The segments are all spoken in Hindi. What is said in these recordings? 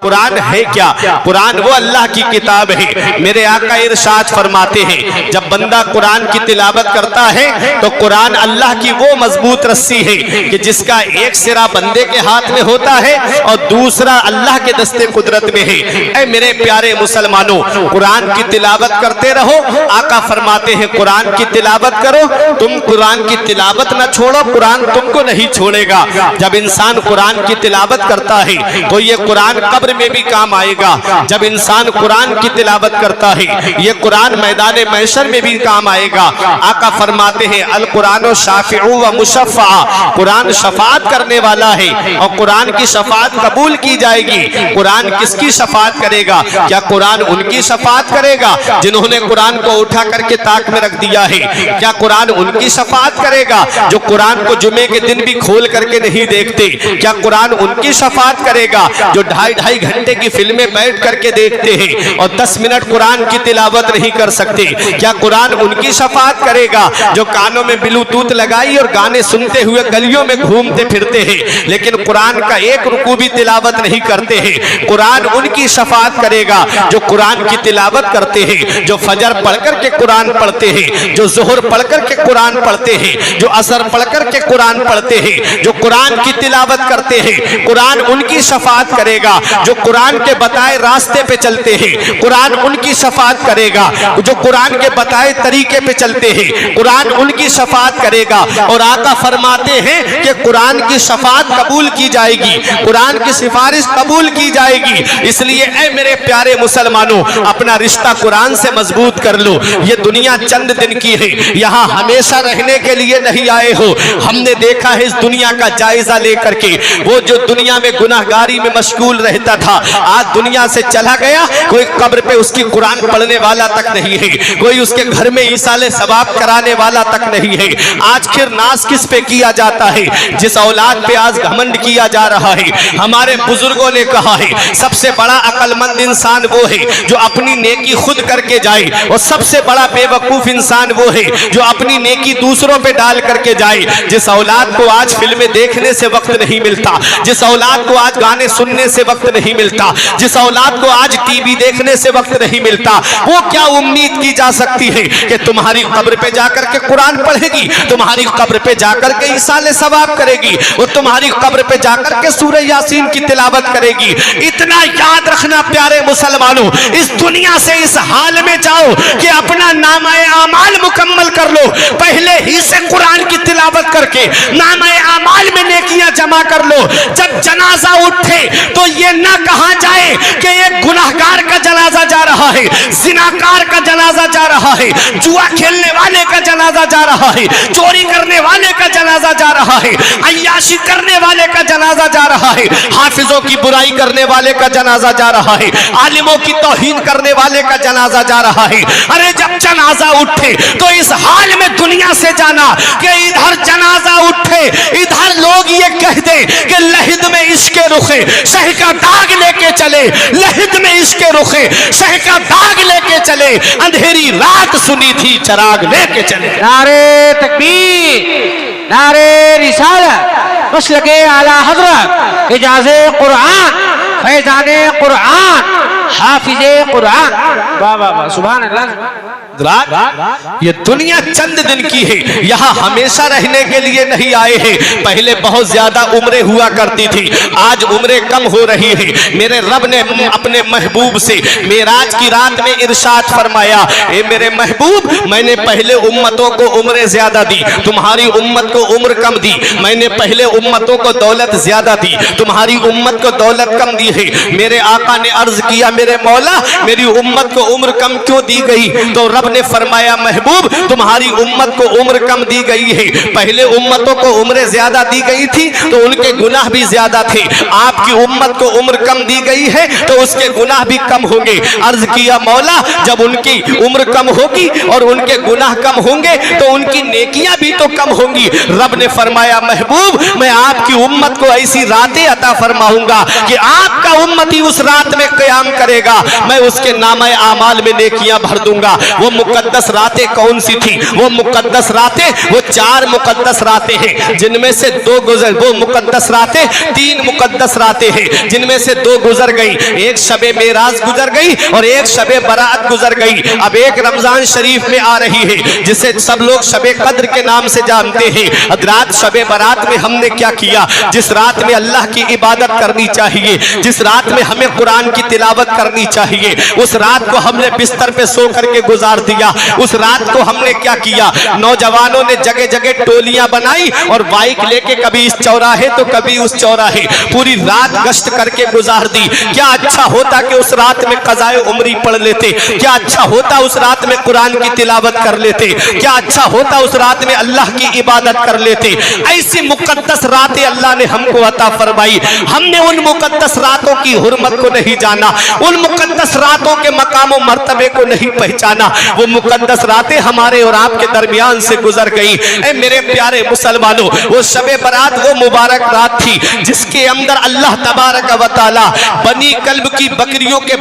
कुरान है क्या? कुरान वो अल्लाह की किताब है। मेरे आका इरशाद फरमाते हैं जब बंदा कुरान की तिलावत करता है तो कुरान अल्लाह की वो मजबूत रस्सी है कि जिसका एक सिरा बंदे के हाथ में होता है और दूसरा अल्लाह के दस्ते कुदरत में है। ऐ मेरे प्यारे मुसलमानों, कुरान की तिलावत करते रहो। आका फरमाते हैं कुरान की तिलावत करो, तुम कुरान की तिलावत न छोड़ो, कुरान तुमको नहीं छोड़ेगा। जब इंसान कुरान की तिलावत करता है तो ये कुरान कब्र में भी काम आएगा। जब इंसान कुरान की तिलावत करता है ये कुरान मैदान महशर में भी काम आएगा। आका फरमाते हैं अल कुरान शाफिउ व मुशफ़्फ़ा, कुरान शफात करने वाला है और कुरान की शफात कबूल की जाएगी। कुरान किसकी शफात करेगा? क्या कुरान उनकी शफात करेगा जिन्होंने कुरान को उठा करके ताक में रख दिया है? क्या कुरान उनकी शफात करेगा जो कुरान को जुमे के दिन भी खोल करके नहीं देखते? क्या कुरान उनकी शफात करेगा जो ढाई घंटे की फिल्में बैठ करके देखते हैं और 10 मिनट कुरान की तिलावत नहीं कर सकते? क्या कुरान उनकी शफात करेगा जो कानों में ब्लूटूथ लगाई और गाने सुनते हुए गलियों में घूमते फिरते हैं लेकिन कुरान का एक रुकू भी तिलावत नहीं करते हैं? कुरान उनकी शफात करेगा जो कुरान की तिलावत करते हैं, जो फजर पढ़कर के कुरान पढ़ते हैं, जो जोहर पढ़कर के कुरान पढ़ते हैं, जो असर पढ़कर के कुरान पढ़ते हैं, जो कुरान की तिलावत करते हैं। कुरान उनकी शफात करेगा जो कुरान के बताए रास्ते पे चलते हैं। कुरान उनकी शफात करेगा जो कुरान के बताए तरीके पे चलते हैं। कुरान उनकी शफात करेगा और आका फरमाते हैं कि कुरान की शफात कबूल की जाएगी, कुरान की सिफारिश कबूल की जाएगी। इसलिए ऐ मेरे प्यारे मुसलमानों, अपना रिश्ता कुरान से मजबूत कर लो। ये दुनिया चंद दिन की है, यहाँ हमेशा रहने के लिए नहीं आए हो। हमने देखा है इस दुनिया का जायजा लेकर के, वो जो दुनिया में गुनाहगारी में मशगूल रहता था आज दुनिया से चला गया। कोई कब्र पे उसकी कुरान पढ़ने वाला तक नहीं है, कोई उसके घर में ईसाले सवाब कराने वाला तक नहीं है। आज फिर नाज किस पे किया जाता है? जिस औलाद पे आज घमंड किया जा रहा है। हमारे बुजुर्गों ने कहा है सबसे बड़ा अक्लमंद इंसान वो है जो अपनी नेकी खुद करके जाए और सबसे बड़ा बेवकूफ इंसान वो है जो अपनी नेकी दूसरों पे डाल करके जाए। जिस औलाद को आज फिल्में देखने से वक्त नहीं मिलता, जिस औलाद को आज गाने सुनने से वक्त नहीं मिलता, जिस औलाद को आज टीवी देखने से वक्त नहीं मिलता, वो क्या उम्मीद की जा सकती है कि तुम्हारी कब्र पे जाकर के कुरान पढ़ेगी, तुम्हारी कब्र पे जाकर के ईसाले सवाब करेगी, वो तुम्हारी कब्र पे जाकर के सूरह यासीन की तिलावत करेगी? इतना याद रखना प्यारे मुसलमानों, इस दुनिया से इस हाल में जाओ कि अपना नामाए आमाल मुकम्मल कर लो। पहले ही से कुरान की तिलावत करके नामाए आमाल में नेकियां जमा कर लो। जब जनाजा उठे तो ये ना कहा जाए कि एक गुनाहगार का जनाजा जा रहा है, जिनाकार का जनाजा जा रहा है, जुआ खेलने वाले का जनाजा जा रहा है, चोरी करने वाले का जनाजा जा रहा है, अय्याशी करने वाले का जनाजा जा रहा है, हाफिजों की बुराई करने वाले का जनाजा जा रहा है, आलिमों की तौहीन करने वाले का जनाजा जा रहा है। अरे जब जनाजा उठे तो इस हाल में दुनिया से जाना कि इधर जनाजा उठे, इधर लोग ये कह दे कि लहिद में इश्के रुखे शह का दाग लेके चले, लहिद में इश्के रुखे शह का दाग लेके चले, अंधेरी रात सुनी थी चराग लेके चले। नारे तकबीर, नारे रिसालत, मसलके आला हजरत, इजाज़े कुरान, फैज़ाने कुरान, हाफिज़े कुरान। वाह वाह वाह, सुभान अल्लाह। ये दुनिया चंद दिन की है, यहाँ हमेशा रहने के लिए नहीं आए हैं। पहले बहुत ज्यादा उम्रें हुआ करती थी, आज उम्रें कम हो रही है। मेरे रब ने अपने महबूब से मेराज की रात में इरशाद फरमाया, ए मेरे महबूब, मैंने पहले उम्मतों को उम्रें ज्यादा दी, तुम्हारी उम्मत को उम्र कम दी। मैंने पहले उम्मतों को दौलत ज्यादा दी, तुम्हारी उम्मत को दौलत कम दी है। मेरे आका ने अर्ज किया, मेरे मौला, मेरी उम्मत को उम्र कम क्यों दी गई? तो रब ने फरमाया, महबूब, तुम्हारी उम्मत को उम्र कम दी गई है। पहले उम्मतों को उम्रें ज्यादा दी गई थी तो उनके गुनाह भी ज्यादा थे। आपकी उम्मत को उम्र कम दी गई है तो उसके गुनाह भी कम होंगे। अर्ज किया, मौला, जब उनकी उम्र कम होगी और उनके गुनाह कम होंगे तो उनकी नेकियां भी तो कम होंगी। रब ने फरमाया, महबूब, मैं आपकी उम्मत को ऐसी रातें अता फरमाऊंगा कि आपका उम्मती उस रात में क़याम करे करेगा मैं उसके नामे आमाल में नेकियां भर दूंगा। वो मुकद्दस रातें कौन सी थी? वो मुकद्दस रातें, वो 4 मुकद्दस रातें हैं जिनमें से 2 गुजर, वो मुकद्दस रातें 3 मुकद्दस रातें हैं जिनमें से 2 गुजर गई। एक शबे मेराज गुजर गई और एक शबे बरात गुजर गई। अब एक रमजान शरीफ में आ रही है जिसे सब लोग शबे कद्र के नाम से जानते हैं। रात शबे बरात में हमने क्या किया? जिस रात में अल्लाह की इबादत करनी चाहिए, जिस रात में हमें कुरान की तिलावत करनी चाहिए, उस रात को हमने बिस्तर पे सो करके गुजार दिया। उस रात को हमने क्या किया? नौजवानों ने जगह जगह टोलियां बनाई और बाइक लेके कभी इस चौराहे तो कभी उस चौराहे पूरी रात गश्त करके गुजार दी। क्या अच्छा होता कि उस रात में क़ज़ाए उम्री पढ़ लेते? क्या अच्छा होता उस रात में कुरान की तिलावत कर लेते? क्या अच्छा होता उस रात में अल्लाह की इबादत कर लेते? ऐसी मुकद्दस रातें अल्लाह ने हमको अता फरमाई। हमने उन मुकद्दस रातों की हुर्मत को नहीं जाना, उन मुकद्दस रातों के मकाम और मर्तबे को नहीं पहचाना। वो मुकद्दस रातें हमारे और आपके दरमियान से गुजर गई। ऐ मेरे प्यारे मुसलमानों, वो शबे बरात वो मुबारक रात थी जिसके अंदर अल्लाह तबारक व तआला बनी कल्ब की बकरियों के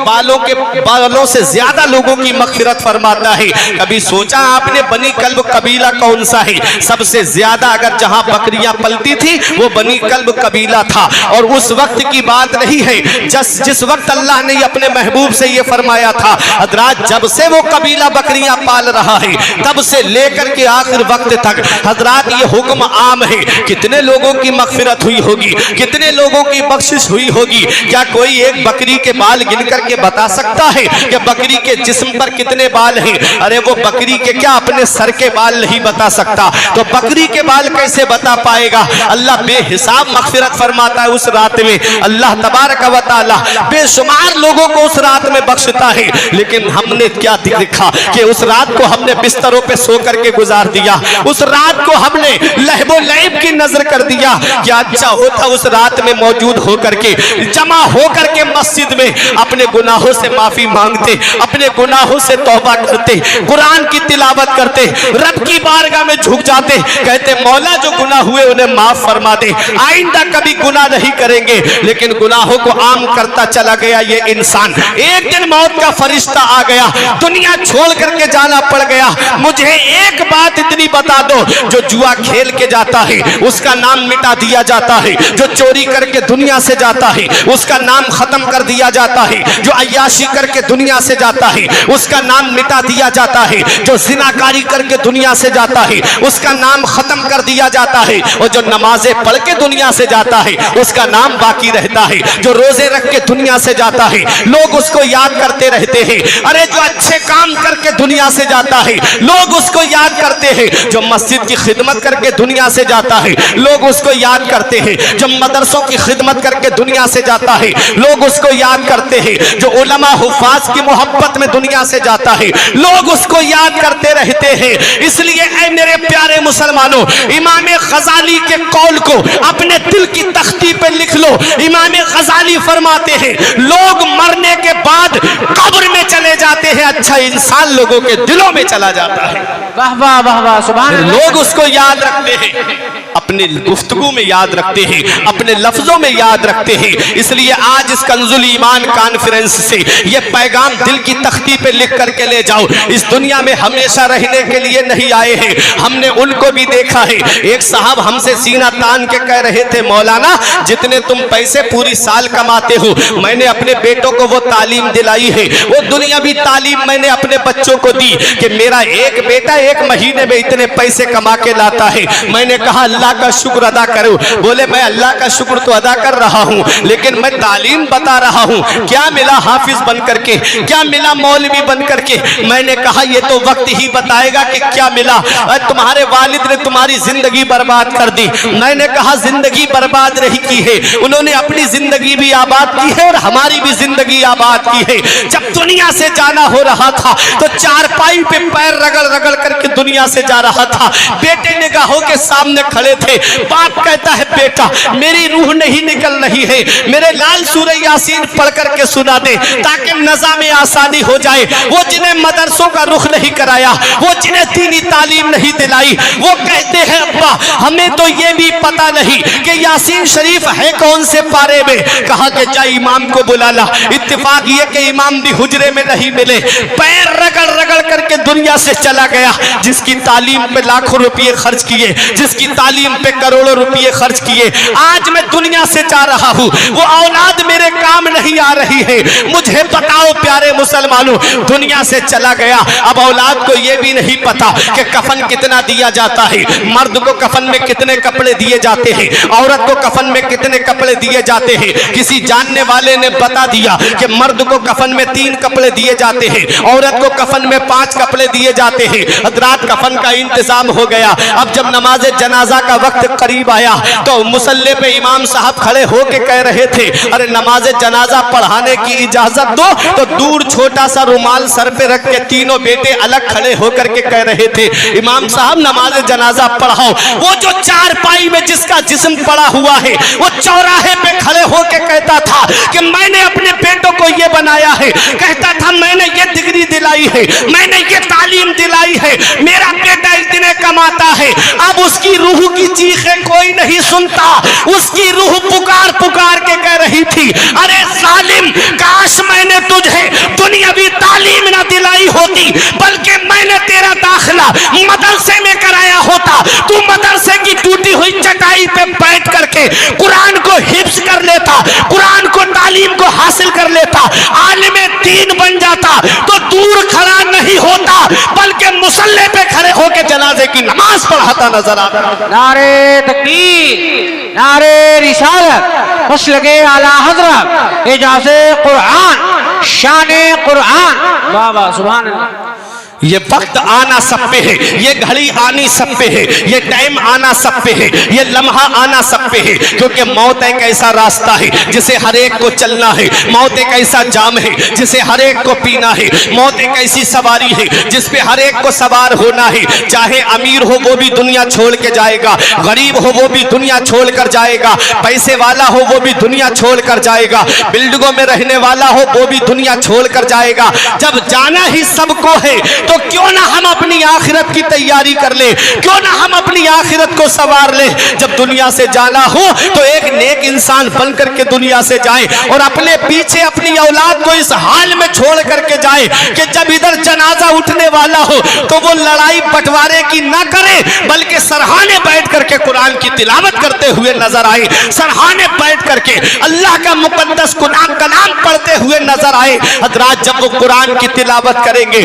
बालों से ज्यादा लोगों की मग़फ़िरत फरमाता है। कभी सोचा आपने बनी कल्ब कबीला कौन सा है? सबसे ज्यादा अगर जहां बकरियां पलती थी वो बनी कल्ब कबीला था। और उस वक्त की बात नहीं है जिस वक्त अल्लाह ने अपने महबूब से ये फरमाया था, हजरात जब से वो कबीला बकरियां पाल रहा है तब से लेकर के आखिर वक्त तक हजरात ये हुक्म आम है। कितने लोगों की मग़फ़िरत हुई होगी, कितने लोगों की बख्शिश हुई होगी? क्या कोई एक बकरी के बाल गिन करके बता सकता है कि बकरी के जिस्म पर कितने बाल हैं? अरे वो बकरी के क्या अपने सर के बाल नहीं बता सकता तो बकरी के बाल कैसे बता पाएगा? अल्लाह बेहिसाब मग़फ़िरत फरमाता है उस रात में। अल्लाह तबारक व तआला बेशुमार लोगों को उस रात में बख्शता है। लेकिन हमने क्या देखा कि उस रात को हमने बिस्तरों पे सो करके गुजार दिया। उस रात को हमने लहबो लैब की नजर कर दिया। क्या अच्छा होता उस रात में मौजूद होकर के, जमा होकर के मस्जिद में अपने गुनाहों से माफी मांगते, अपने गुनाहों से तौबा करते, कुरान की तिलावत करते, रब की बारगाह में झुक जाते, कहते मौला जो गुनाह हुए उन्हें माफ फरमा दे, आइंदा कभी गुनाह नहीं करेंगे। लेकिन गुनाहों को आम करता चला गया ये इंसान। एक दिन मौत का फरिश्ता आ गया, दुनिया छोड़ करके जाना पड़ गया। मुझे एक बात इतनी बता दो, जो जुआ खेल के जाता है उसका नाम मिटा दिया जाता है, जो चोरी करके दुनिया से जाता है उसका नाम खत्म कर दिया जाता है, जो अय्याशी करके दुनिया से जाता है उसका नाम मिटा दिया जाता है, जो जिनाकारी करके दुनिया से जाता है उसका नाम खत्म कर दिया जाता है, और जो नमाजें पढ़ के दुनिया से जाता है उसका नाम बाकी रहता है, जो रोजे रख के दुनिया से जाता है लोग उसको याद करते रहते हैं। अरे जो अच्छे काम करके दुनिया से जाता है लोग उसको याद करते हैं, जो मस्जिद की खिदमत करके दुनिया से जाता है लोग उसको याद करते हैं, जो मदरसों की खिदमत करके दुनिया से जाता है लोग उसको याद करते हैं, जो उलमा हुफ़ाज़ की मोहब्बत में दुनिया से जाता है लोग उसको याद करते रहते हैं। इसलिए ऐ मेरे प्यारे मुसलमानों, इमाम गज़ाली के कौल को अपने दिल की तख्ती पे लिख लो। इमाम गज़ाली फरमाते हैं लोग मरने के बाद कब्र में चले जाते हैं, अच्छा इंसान लोगों के दिलों में चला जाता है। वाह वाह वाह वाह, सुभान अल्लाह। लोग उसको याद रखते हैं, अपने गुफ्तगू में याद रखते हैं, अपने लफ्जों में याद रखते हैं। इसलिए आज इस कंजुल ईमान कॉन्फ्रेंस से ये पैगाम दिल की तख्ती पे लिख करके ले जाओ। इस दुनिया में हमेशा रहने के लिए नहीं आए हैं, हमने उनको भी देखा है। एक साहब हमसे सीना तान के कह रहे थे, मौलाना जितने तुम पैसे पूरी साल कमाते हो मैंने अपने बेटों को वो तालीम दिलाई है, वो दुनियावी तालीम मैंने अपने बच्चों को दी कि मेरा एक बेटा एक महीने में इतने पैसे कमा के लाता है। मैंने कहा अल्लाह का शुक्र अदा करो। बोले मैं अल्लाह का शुक्र तो अदा कर रहा हूँ लेकिन मैं तालीम बता रहा हूँ। क्या मिला हाफिज बन करके, क्या मिला मौलवी बन करके? मैंने कहा ये तो वक्त ही बताएगा कि क्या मिला। तुम्हारे वालिद ने तुम्हारी जिंदगी बर्बाद कर दी। मैंने कहा जिंदगी बर्बाद नहीं की है, उन्होंने अपनी जिंदगी भी आबाद की है और हमारी भी जिंदगी आबाद की है। जब दुनिया से जाना हो रहा था तो चारपाई पे पैर रगड़ रगड़ करके दुनिया से जा रहा था। बेटे निगाहों के सामने खड़े खड़े थे। बाप कहता है बेटा मेरी रूह नहीं निकल रही है, मेरे लाल सूरह यासीन पढ़ करके सुना दे ताकि नज़ा में आसानी हो जाए। वो जिन्हें मदरसों का रुख नहीं कराया, वो जिन्हें दीनी तालीम नहीं दिलाई, वो कहते हैं अब्बा हमें तो ये भी पता नहीं कि यासीन शरीफ है कौन से पारे में। कहा कि जा इमाम को बुला ला। इत्तेफाक ये कि इमाम भी हुजरे में नहीं मिले, पैर रगड़ रगड़ करके दुनिया से चला गया। जिसकी तालीम पे लाखों रुपये खर्च किए, जिसकी तालीम पे करोड़ों रुपये खर्च किए, आज मैं दुनिया से जा रहा हूँ, वो औलाद मेरे काम नहीं आ रही है। मुझे बताओ प्यारे मुसलमानों, दुनिया से चला गया। अब औलाद को ये भी नहीं पता कि कफन कितना दिया जाता है, मर्द को कफन में कितने कपड़े दिए जाते हैं, औरत को कफन में कितने कपड़े दिए जाते हैं। किसी जानने वाले ने बता दिया कि मर्द को कफन में 3 कपड़े दिए जाते हैं, औरत को कफन में 5 कपड़े दिए जाते हैं। हजरात कफन का इंतजाम हो गया। अब जब नमाज जनाजा का वक्त करीब आया तो मुसल्ले पे इमाम साहब खड़े होके कह रहे थे अरे नमाज जनाजा पढ़ाने की इजाजत दो। तो दूर छोटा सा रुमाल सर पे रख के तीनों बेटे अलग खड़े होकर के कह रहे थे इमाम साहब नमाज जनाजा पढ़ाओ। वो जो चारपाई में जिसका जिस्म पड़ा हुआ है वो चौराहे पे खड़े होके कहता था कि मैंने अपने बेटों को ये बनाया है, कहता था मैंने ये डिग्री दिलाई है, मैंने ये तालीम दिलाई है, मेरा बेटा इतने कमाता है। अब उसकी रूह की चीखें कोई नहीं सुनता, उसकी रूह पुकार पुकार के कह रही थी अरे जालिम काश मैंने तुझे दुनियावी तालीम ना दिलाई होती, बल्कि मैंने तेरा दाखिला मदरसे में कराया होता। तू मदरसे की टूटी हुई चटाई पे बैठ करके कुरान को हिफ्ज कर लेता, कुरान को तालीम को हासिल कर लेता, आलिम दीन बन जाता। तो दूर खड़ा नहीं होता बल्कि मुसल्ले पे खड़े होकर जनाजे की नमाज पढ़ाता नजर आता। नारे तकबीर, नारे रिसालत, मसलके आला हजरत, एजाज़े कुरान, शाने कुरान। वाह वाह सुभान अल्लाह। ये वक्त आना सब पे है, ये घड़ी आनी सब पे है, ये टाइम आना सब पे है, ये लम्हा आना सब पे है। क्योंकि मौत एक ऐसा रास्ता है जिसे हर एक को चलना है, मौत एक ऐसा जाम है जिसे हर एक को पीना है, मौत एक ऐसी सवारी है जिस पे हर एक को सवार होना है। चाहे अमीर हो वो भी दुनिया छोड़ के जाएगा, गरीब हो वो भी दुनिया छोड़ कर जाएगा, पैसे वाला हो वो भी दुनिया छोड़ कर जाएगा, बिल्डिंगों में रहने वाला हो वो भी दुनिया छोड़ कर जाएगा। जब जाना ही सबको है तो क्यों ना हम अपनी आखिरत की तैयारी कर ले, क्यों ना हम अपनी आखिरत को सवार ले। जब दुनिया से जाना हो तो एक नेक इंसान बन करके दुनिया से जाए और अपने पीछे अपनी औलाद को इस हाल में छोड़ करके जाए कि जब इधर जनाजा उठने वाला हो तो वो लड़ाई बंटवारे की ना करे, बल्कि सरहाने बैठ करके कुरान की तिलावत करते हुए नजर आए, सरहाने बैठ करके अल्लाह का मुकद्दस कुरान कलाम पढ़ते हुए नजर आए। हजरात जब वो कुरान की तिलावत करेंगे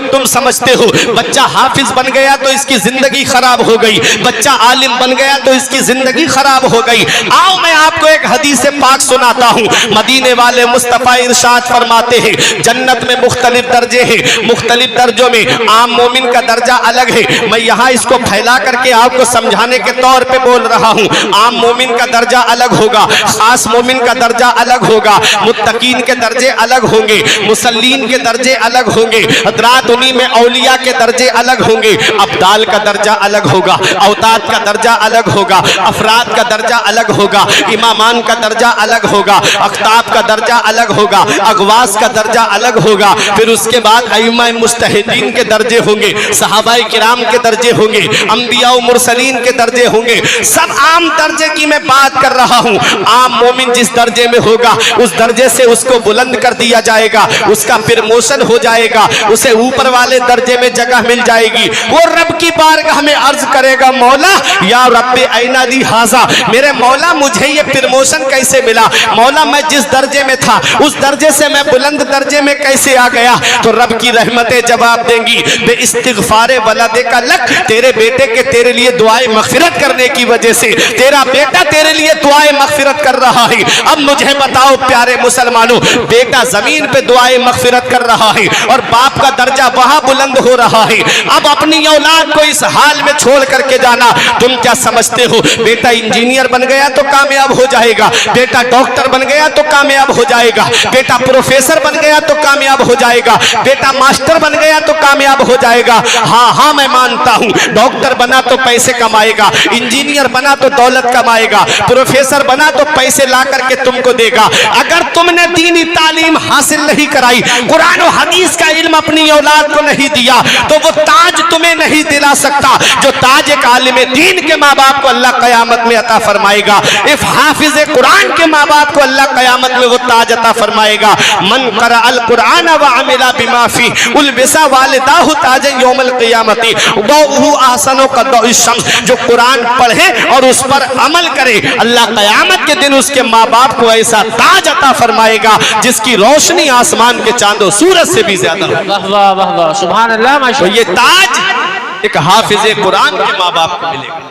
तुम समझते हो बच्चा हाफिज बन गया तो इसकी जिंदगी खराब हो गई, बच्चा आलिम बन गया तो इसकी जिंदगी खराब हो गई। आओ मैं आपको एक हदीस पाक सुनाता हूँ। मदीने वाले मुस्तफा इरशाद फरमाते हैं जन्नत में मुख्तलिफ दर्जे हैं, मुख्तलिफ दर्जों में आम मोमिन का दर्जा अलग है। मैं यहाँ इसको फैला करके आपको समझाने के तौर पे बोल रहा हूँ। आम मोमिन का दर्जा अलग होगा, खास मोमिन का दर्जा अलग होगा, मुत्तकीन के दर्जे अलग होंगे, मुसल्लीन के दर्जे अलग होंगे, हजरात उन्हीं में औलिया के दर्जे अलग होंगे, अब्दाल का दर्जा अलग होगा, औताद का दर्जा अलग होगा, अफराद का दर्जा अलग होगा, इमामान का दर्जा अलग होगा, अख्ताब का दर्जा अलग होगा, अगवास का दर्जा अलग होगा। फिर उसके बाद अइम्मा मुज्तहिदीन के दर्जे होंगे, सहाबाए किराम के दर्जे होंगे, अंबिया व मुरसलीन के दर्जे होंगे। सब आम दर्जे की मैं बात कर रहा हूँ। आम मोमिन जिस दर्जे में होगा उस दर्जे से उसको बुलंद कर दिया जाएगा, उसका प्रमोशन हो जाएगा, उसे ऊपर वाले दर्जे में जगह मिल जाएगी। वो रब की बारगाह में अर्ज करेगा मौला या रब्बे ऐना दी हाजा, मेरे मौला मुझे ये प्रमोशन कैसे मिला, मौला मैं जिस दर्जे में था उस दर्जे से मैं बुलंद दर्जे में कैसे आ गया। तो रब की रहमतें जवाब देंगी बे इस्तिगफारे वलदे का लक, तेरे बेटे के तेरे लिए दुआए मगफिरत करने की वजह से तेरा बेटा तेरे लिए दुआए मगफिरत कर रहा है। अब मुझे बताओ प्यारे मुसलमानों, बेटा जमीन पे दुआए मगफिरत कर रहा है और बाप का दर्जा वहां बुलंद हो रहा है। अब अपनी औलाद को इस हाल में छोड़ करके जाना, तुम क्या समझते हो बेटा इंजीनियर बन गया तो कामयाब हो जाएगा, बेटा डॉक्टर बन गया तो कामयाब हो जाएगा, बेटा प्रोफेसर बन गया तो कामयाब हो जाएगा, बेटा मास्टर बन गया तो कामयाब हो जाएगा। हाँ हाँ मैं मानता हूं, डॉक्टर बना तो पैसे कमाएगा, इंजीनियर बना तो दौलत कमाएगा, प्रोफेसर बना तो पैसे ला करके तुमको देगा। अगर तुमने दीनी तालीम हासिल नहीं कराई, कुरान और हदीस का इल्म अपनी औलाद को नहीं दिया, तो वो ताज तुम्हें नहीं दिला सकता जो ताज एक आलिम दीन के माँ बाप को अल्लाह कयामत में अता फरमाएगा। इस हाफिज कुरान के माँ बाप को अल्लाह कयामत में वो ताज अता फरमाएगा। मन करा अल कुरान व अमिला बिमा फी उलबिसा वालिदाहु ताज यौमल क़ियामती वहु ahsanu क़दउ शम्स, जो कुरान पढ़े और उस पर अमल करे, अल्लाह कयामत के दिन उसके माँ बाप को ऐसा ताज अता फरमाएगा जिसकी रोशनी आसमान के चांदो सूरज से भी ज्यादा। वाह वाह वाह वाह, सुभान अल्लाह। तो ये ताज एक हाफिज कुरान के माँ बाप को मिलेगा,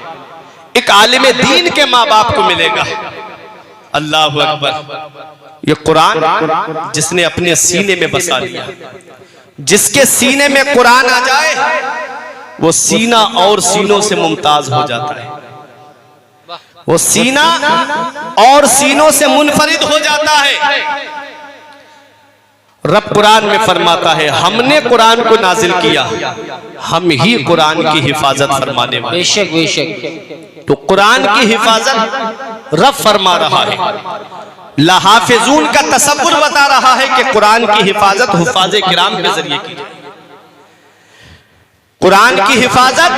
एक आलिम दीन के माँ बाप को मिलेगा। अल्लाहु अकबर। ये कुरान जिसने अपने सीने में बसा लिया, जिसके सीने में कुरान आ जाए वो सीना और सीनों से मुमताज हो जाता है, वो सीना और सीनों से मुनफरिद हो जाता है। रब कुरान में फरमाता है हमने कुरान को नाजिल किया, हम ही कुरान की हिफाजत फरमाने वाले। बेशक बेशक। तो कुरान की हिफाजत रब फरमा रहा है, लहाफिजून का तसव्वुर बता रहा है कि कुरान की हिफाजत हुफाज़े किराम के जरिए की जाए। कुरान की हिफाजत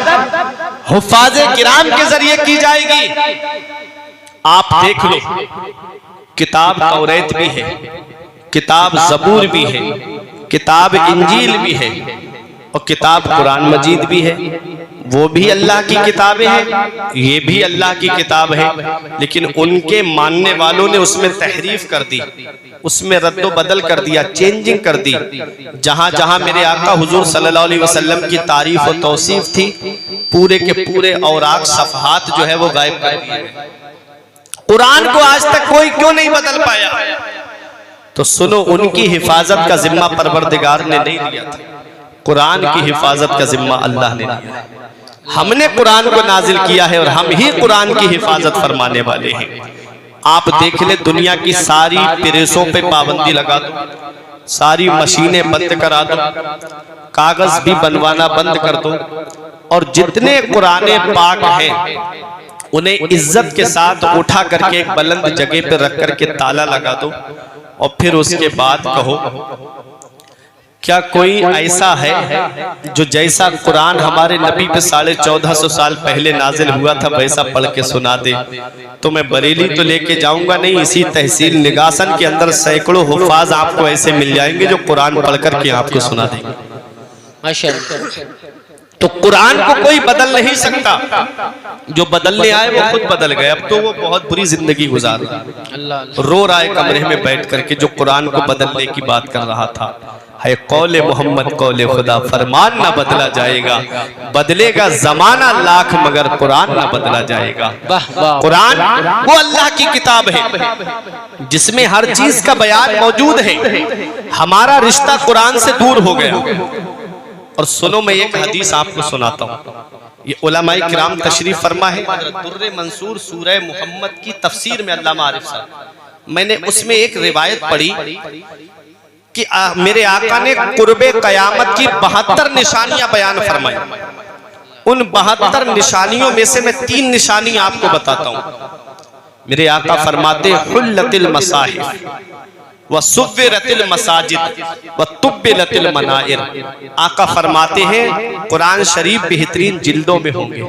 हुफाज़े किराम के जरिए की जाएगी। आप देख लो, किताब तौरात भी है, किताब ज़बूर भी है, किताब इंजील भी है और किताब कुरान मजीद भी है। वो भी अल्लाह की किताबें हैं, ये भी अल्लाह की किताब है, लेकिन उनके मानने वालों ने उसमें तहरीफ कर दी, उसमें रद्दो बदल कर दिया, चेंजिंग कर दी। जहां जहां मेरे आका हुजूर सल्लल्लाहु अलैहि वसल्लम की तारीफ और तौसीफ थी, पूरे के पूरे औराक सफ़हात जो है वो गायब कर दिए। कुरान को आज तक कोई क्यों नहीं बदल पाया? तो सुनो, उनकी हिफाजत का जिम्मा परवरदिगार ने नहीं लिया था, कुरान की हिफाजत का जिम्मा अल्लाह ने लिया। हमने कुरान को नाजिल किया है और हम ही कुरान की हिफाजत फरमाने वाले हैं। आप देख ले, दुनिया की सारी प्रेसों पे पाबंदी लगा दो, सारी मशीनें बंद करा दो, कागज भी बनवाना बंद कर दो, और जितने कुराने पाक हैं उन्हें इज्जत के साथ उठा करके एक बुलंद जगह पे रख करके ताला लगा दो, और फिर उसके बाद कहो क्या कोई ऐसा है जो जैसा कुरान हमारे नबी पे 1450 साल पहले नाजिल हुआ था वैसा पढ़ के सुना दे? तो मैं बरेली तो लेके जाऊंगा नहीं, इसी तहसील निगासन के अंदर सैकड़ों हुफाज आपको ऐसे मिल जाएंगे जो कुरान पढ़ करके आपको सुना देंगे। माशाअल्लाह। तो कुरान को कोई बदल नहीं सकता, जो बदलने आए वो खुद बदल गए। अब तो वो बहुत बुरी जिंदगी गुजार रहा है, रो रहा है कमरे में बैठ करके, जो कुरान को बदलने की बात कर रहा था। है कौले मोहम्मद कौले खुदा, फरमान ना बदला जाएगा, बदलेगा जमाना लाख मगर कुरान ना बदला जाएगा। कुरान वो अल्लाह की किताब है जिसमें हर चीज का बयान मौजूद है। हमारा रिश्ता कुरान से दूर हो गया। और सुनो, मैं एक हदीस आपको सुनाता हूँ। ये उलमाए किराम तशरीफ फरमा है, दुर्रे मंसूर सूरह मुहम्मद की तफसीर में अल्लामा आरिफ साहब, मैंने उसमें एक रिवायत पढ़ी कि मेरे आका ने कुर्बे कयामत की 72 निशानियां बयान फरमाई। उन 72 निशानियों में से मैं 3 निशानी आपको बताता हूं। मेरे आका फरमाते हुल्लतिल मसाहिफ व सुव्विरतिल मसाजिद व तुब्बिलतिल मनाइर। आका फरमाते हैं कुरान शरीफ बेहतरीन जिल्दों में होंगे,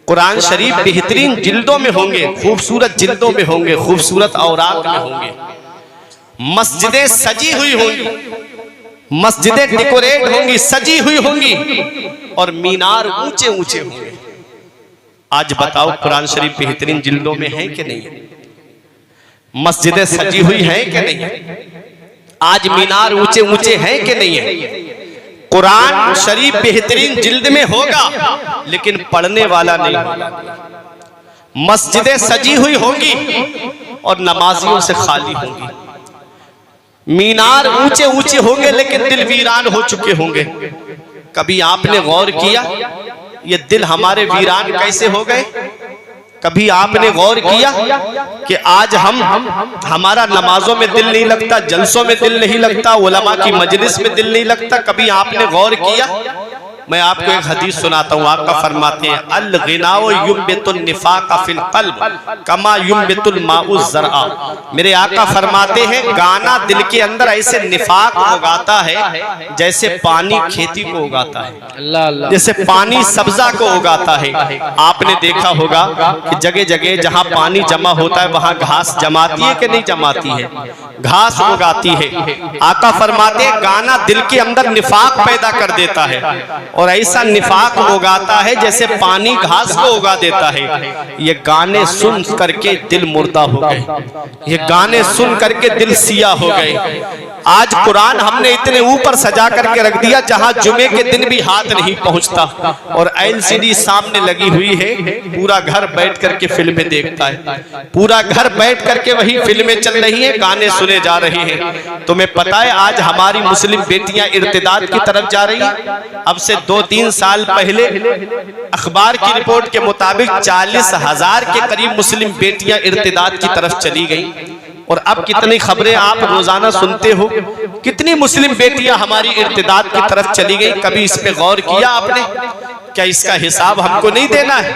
कुरान शरीफ बेहतरीन जिल्दों में होंगे, खूबसूरत जिल्दों में होंगे, खूबसूरत औराक में होंगे, मस्जिदें सजी हुई होंगी, मस्जिदें डेकोरेट होंगी, सजी हुई होंगी, और मीनार ऊंचे ऊंचे होंगे। आज बताओ कुरान शरीफ बेहतरीन जिल्दों में है कि नहीं? मस्जिदें सजी हुई हैं कि नहीं? आज मीनार ऊंचे ऊंचे हैं कि नहीं है? कुरान शरीफ बेहतरीन जिल्द में होगा लेकिन पढ़ने वाला नहीं होगा। मस्जिदें सजी हुई होंगी और नमाजियों से खाली होंगी। मीनार ऊंचे ऊंचे होंगे लेकिन दिल वीरान हो चुके होंगे। कभी आपने गौर किया ये दिल हमारे वीरान कैसे हो गए? कभी आपने गौर किया कि आज हमारा नमाजों में दिल नहीं लगता, जलसों में दिल नहीं लगता, उलमा की मजलिस में दिल नहीं लगता? कभी आपने गौर किया? मैं आपको एक हदीस सुनाता हूँ। आपका फरमाते हैं अल गिनाओ युम्बितुन निफाक फिल क़ल्ब कमा युम्बितुल माउ ज़रआ। मेरे आका फरमाते हैं गाना दिल के अंदर ऐसे निफाक उगाता है जैसे पानी खेती को उगाता है, अल्लाह अल्लाह, जैसे पानी सब्जा को उगाता है। आपने देखा होगा कि जगह जगह जहाँ पानी जमा होता है वहाँ घास जमाती है कि नहीं जमाती है? घास उगाती है। आका फरमाते हैं गाना दिल के अंदर निफाक पैदा कर देता है और ऐसा निफाक उगाता है जैसे पानी घास को उगा देता है। ये गाने सुन करके दिल मुर्दा हो गए, ये गाने सुन करके दिल सिया हो गए। आज कुरान हमने इतने ऊपर सजा करके रख दिया जहां जुमे के दिन भी हाथ नहीं पहुंचता, और एलसीडी सामने लगी हुई है, पूरा घर बैठ करके फिल्में देखता है, पूरा घर बैठ करके वही फिल्में चल रही हैं, गाने सुने जा रहे हैं। तुम्हें पता है आज हमारी मुस्लिम बेटियां इर्तिदाद की तरफ जा रही हैं। अब से 2-3 साल पहले अखबार की रिपोर्ट के मुताबिक 40,000 के करीब मुस्लिम बेटियां इर्तिदाद की तरफ चली गई। और अब कितनी खबरें आप रोजाना सुनते हो, कितनी मुस्लिम बेटियां हमारी इर्तिदाद की तरफ चली गई। कभी इस पे गौर किया आपने? क्या इसका हिसाब हमको नहीं देना है?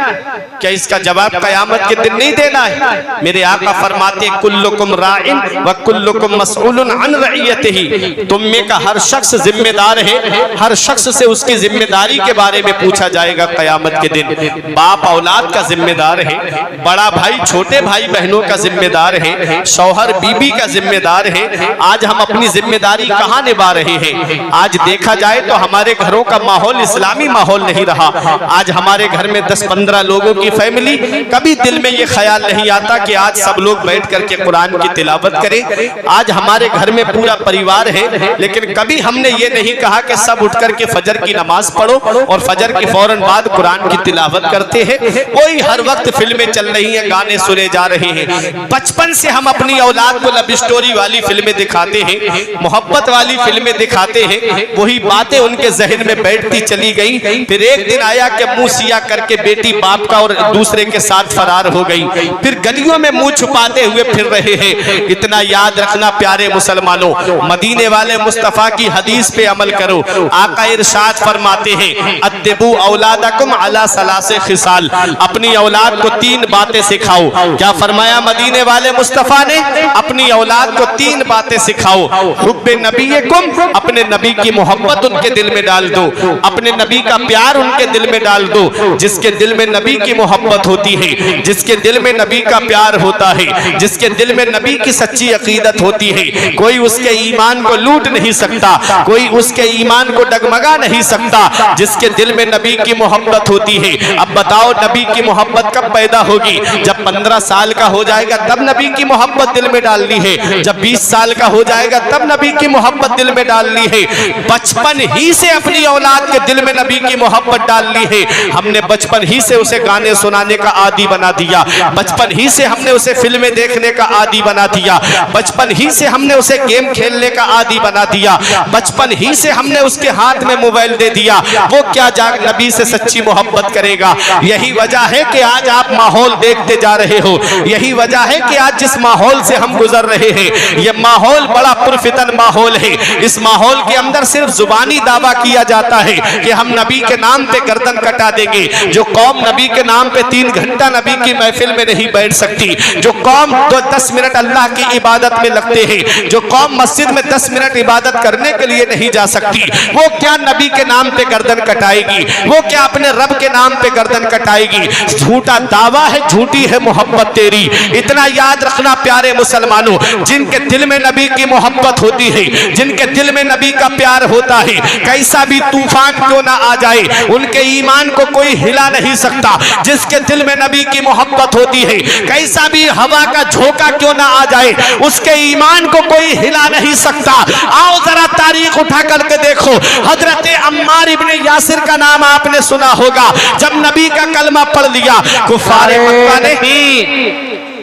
क्या इसका जवाब कयामत के दिन नहीं देना है? मेरे आका फरमाते कुल्लुकुम राइन व कुल्लुकुम मसऊलुन अन रइयतिही। तुम में का हर शख्स जिम्मेदार है, हर शख्स से उसकी जिम्मेदारी के बारे में पूछा जाएगा कयामत के दिन। बाप औलाद का जिम्मेदार है, बड़ा भाई छोटे भाई बहनों का जिम्मेदार है, शौहर बीबी का जिम्मेदार है। आज हम अपनी जिम्मेदारी कहाँ निभा रहे हैं? आज देखा जाए तो हमारे घरों का माहौल इस्लामी माहौल नहीं रहा। आज हमारे घर में 10-15 लोगों की फैमिली, कभी दिल में ये ख्याल नहीं आता कि आज सब लोग बैठ करके कुरान की तिलावत करें। आज हमारे घर में पूरा परिवार है, लेकिन कभी हमने ये नहीं कहा कि सब उठ करके फजर की नमाज पढ़ो और फजर के फौरन बाद कुरान की तिलावत करते हैं। कोई हर वक्त फिल्में चल रही हैं, गाने सुने जा रहे हैं। बचपन से हम अपनी औलाद को लव स्टोरी वाली फिल्में दिखाते हैं, मोहब्बत वाली फिल्में दिखाते हैं, वही बातें उनके जहन में बैठती चली गई। फिर एक दिन आया कि मुंह सिया करके बेटी बाप का और दूसरे के साथ फरार हो गई, फिर गलियों में मुंह छुपाते हुए फिर रहे हैं। इतना याद रखना प्यारे मुसलमानों, मदीने वाले मुस्तफा की हदीस पे अमल करो। आका इरशाद फरमाते हैं अद्दिबू औलादकुम अला सलासे खिसाल, अपनी औलाद को 3 बातें सिखाओ। क्या फरमाया मदीने वाले मुस्तफा ने? अपनी औलाद को 3 बातें सिखाओ। हुब्बे नबीकुम, अपने नबी की मोहब्बत उनके दिल में डाल दो, अपने नबी का प्यार उनके दिल में डाल दो। जिसके दिल में नबी की मोहब्बत होती है, जिसके दिल में नबी का प्यार होता है, जिसके दिल में नबी की सच्ची अकीदत होती है, कोई उसके ईमान को लूट नहीं सकता, कोई उसके ईमान को डगमगा नहीं सकता। जिसके दिल में नबी की मोहब्बत होती है। अब बताओ नबी की मोहब्बत कब पैदा होगी? जब 15 साल का हो जाएगा तब नबी की मोहब्बत दिल में डालनी है, जब 20 साल का हो जाएगा तब नबी की मोहब्बत दिल में डालनी है। बचपन ही से अपनी औलाद के दिल में नबी की मोहब्बत डालनी है। हमने बचपन ही से उसे गाने सुनाने का आदी बना दिया, बचपन ही से हमने उसे फिल्में देखने का आदी बना दिया, बचपन ही से हमने उसे गेम खेलने का आदी बना दिया, बचपन ही से हमने उसके हाथ में मोबाइल दे दिया। वो क्या जाग नबी से सच्ची मोहब्बत करेगा? यही वजह है कि आज आप माहौल देखते जा रहे हो, यही वजह है कि आज जिस माहौल से हम गुजर रहे हैं ये माहौल बड़ा पुरफितन माहौल है। इस माहौल के अंदर सिर्फ जुबानी दावा किया जाता है कि हम नबी के नाम पे गर्दन कटा देंगे। जो कौम नबी के नाम पे 3 घंटा नबी की महफिल में नहीं बैठ सकती, जो कौम 10 मिनट अल्लाह की इबादत में लगते हैं, जो कौम मस्जिद में 10 मिनट इबादत करने के लिए नहीं जा सकती, वो क्या नबी के नाम पे गर्दन कटाएगी? वो क्या अपने रब के नाम पे गर्दन कटाएगी? झूठा दावा है, झूठी है मोहब्बत तेरी। इतना याद रखना प्यारे मुसलमानों, जिनके दिल में नबी की मोहब्बत होती है, जिनके दिल में नबी का प्यार होता है, कैसा भी तूफान क्यों ना आ जाए उनके ईमान को कोई हिला नहीं सकता। जिसके दिल में नबी की मोहब्बत होती है, कैसा भी हवा का झोंका क्यों ना आ जाए उसके ईमान को कोई हिला नहीं सकता। आओ जरा तारीख उठा करके देखो, हजरत अम्मार इब्ने यासिर का नाम आपने सुना होगा। जब नबी का कलमा पढ़ लिया कुफारे मक्का ने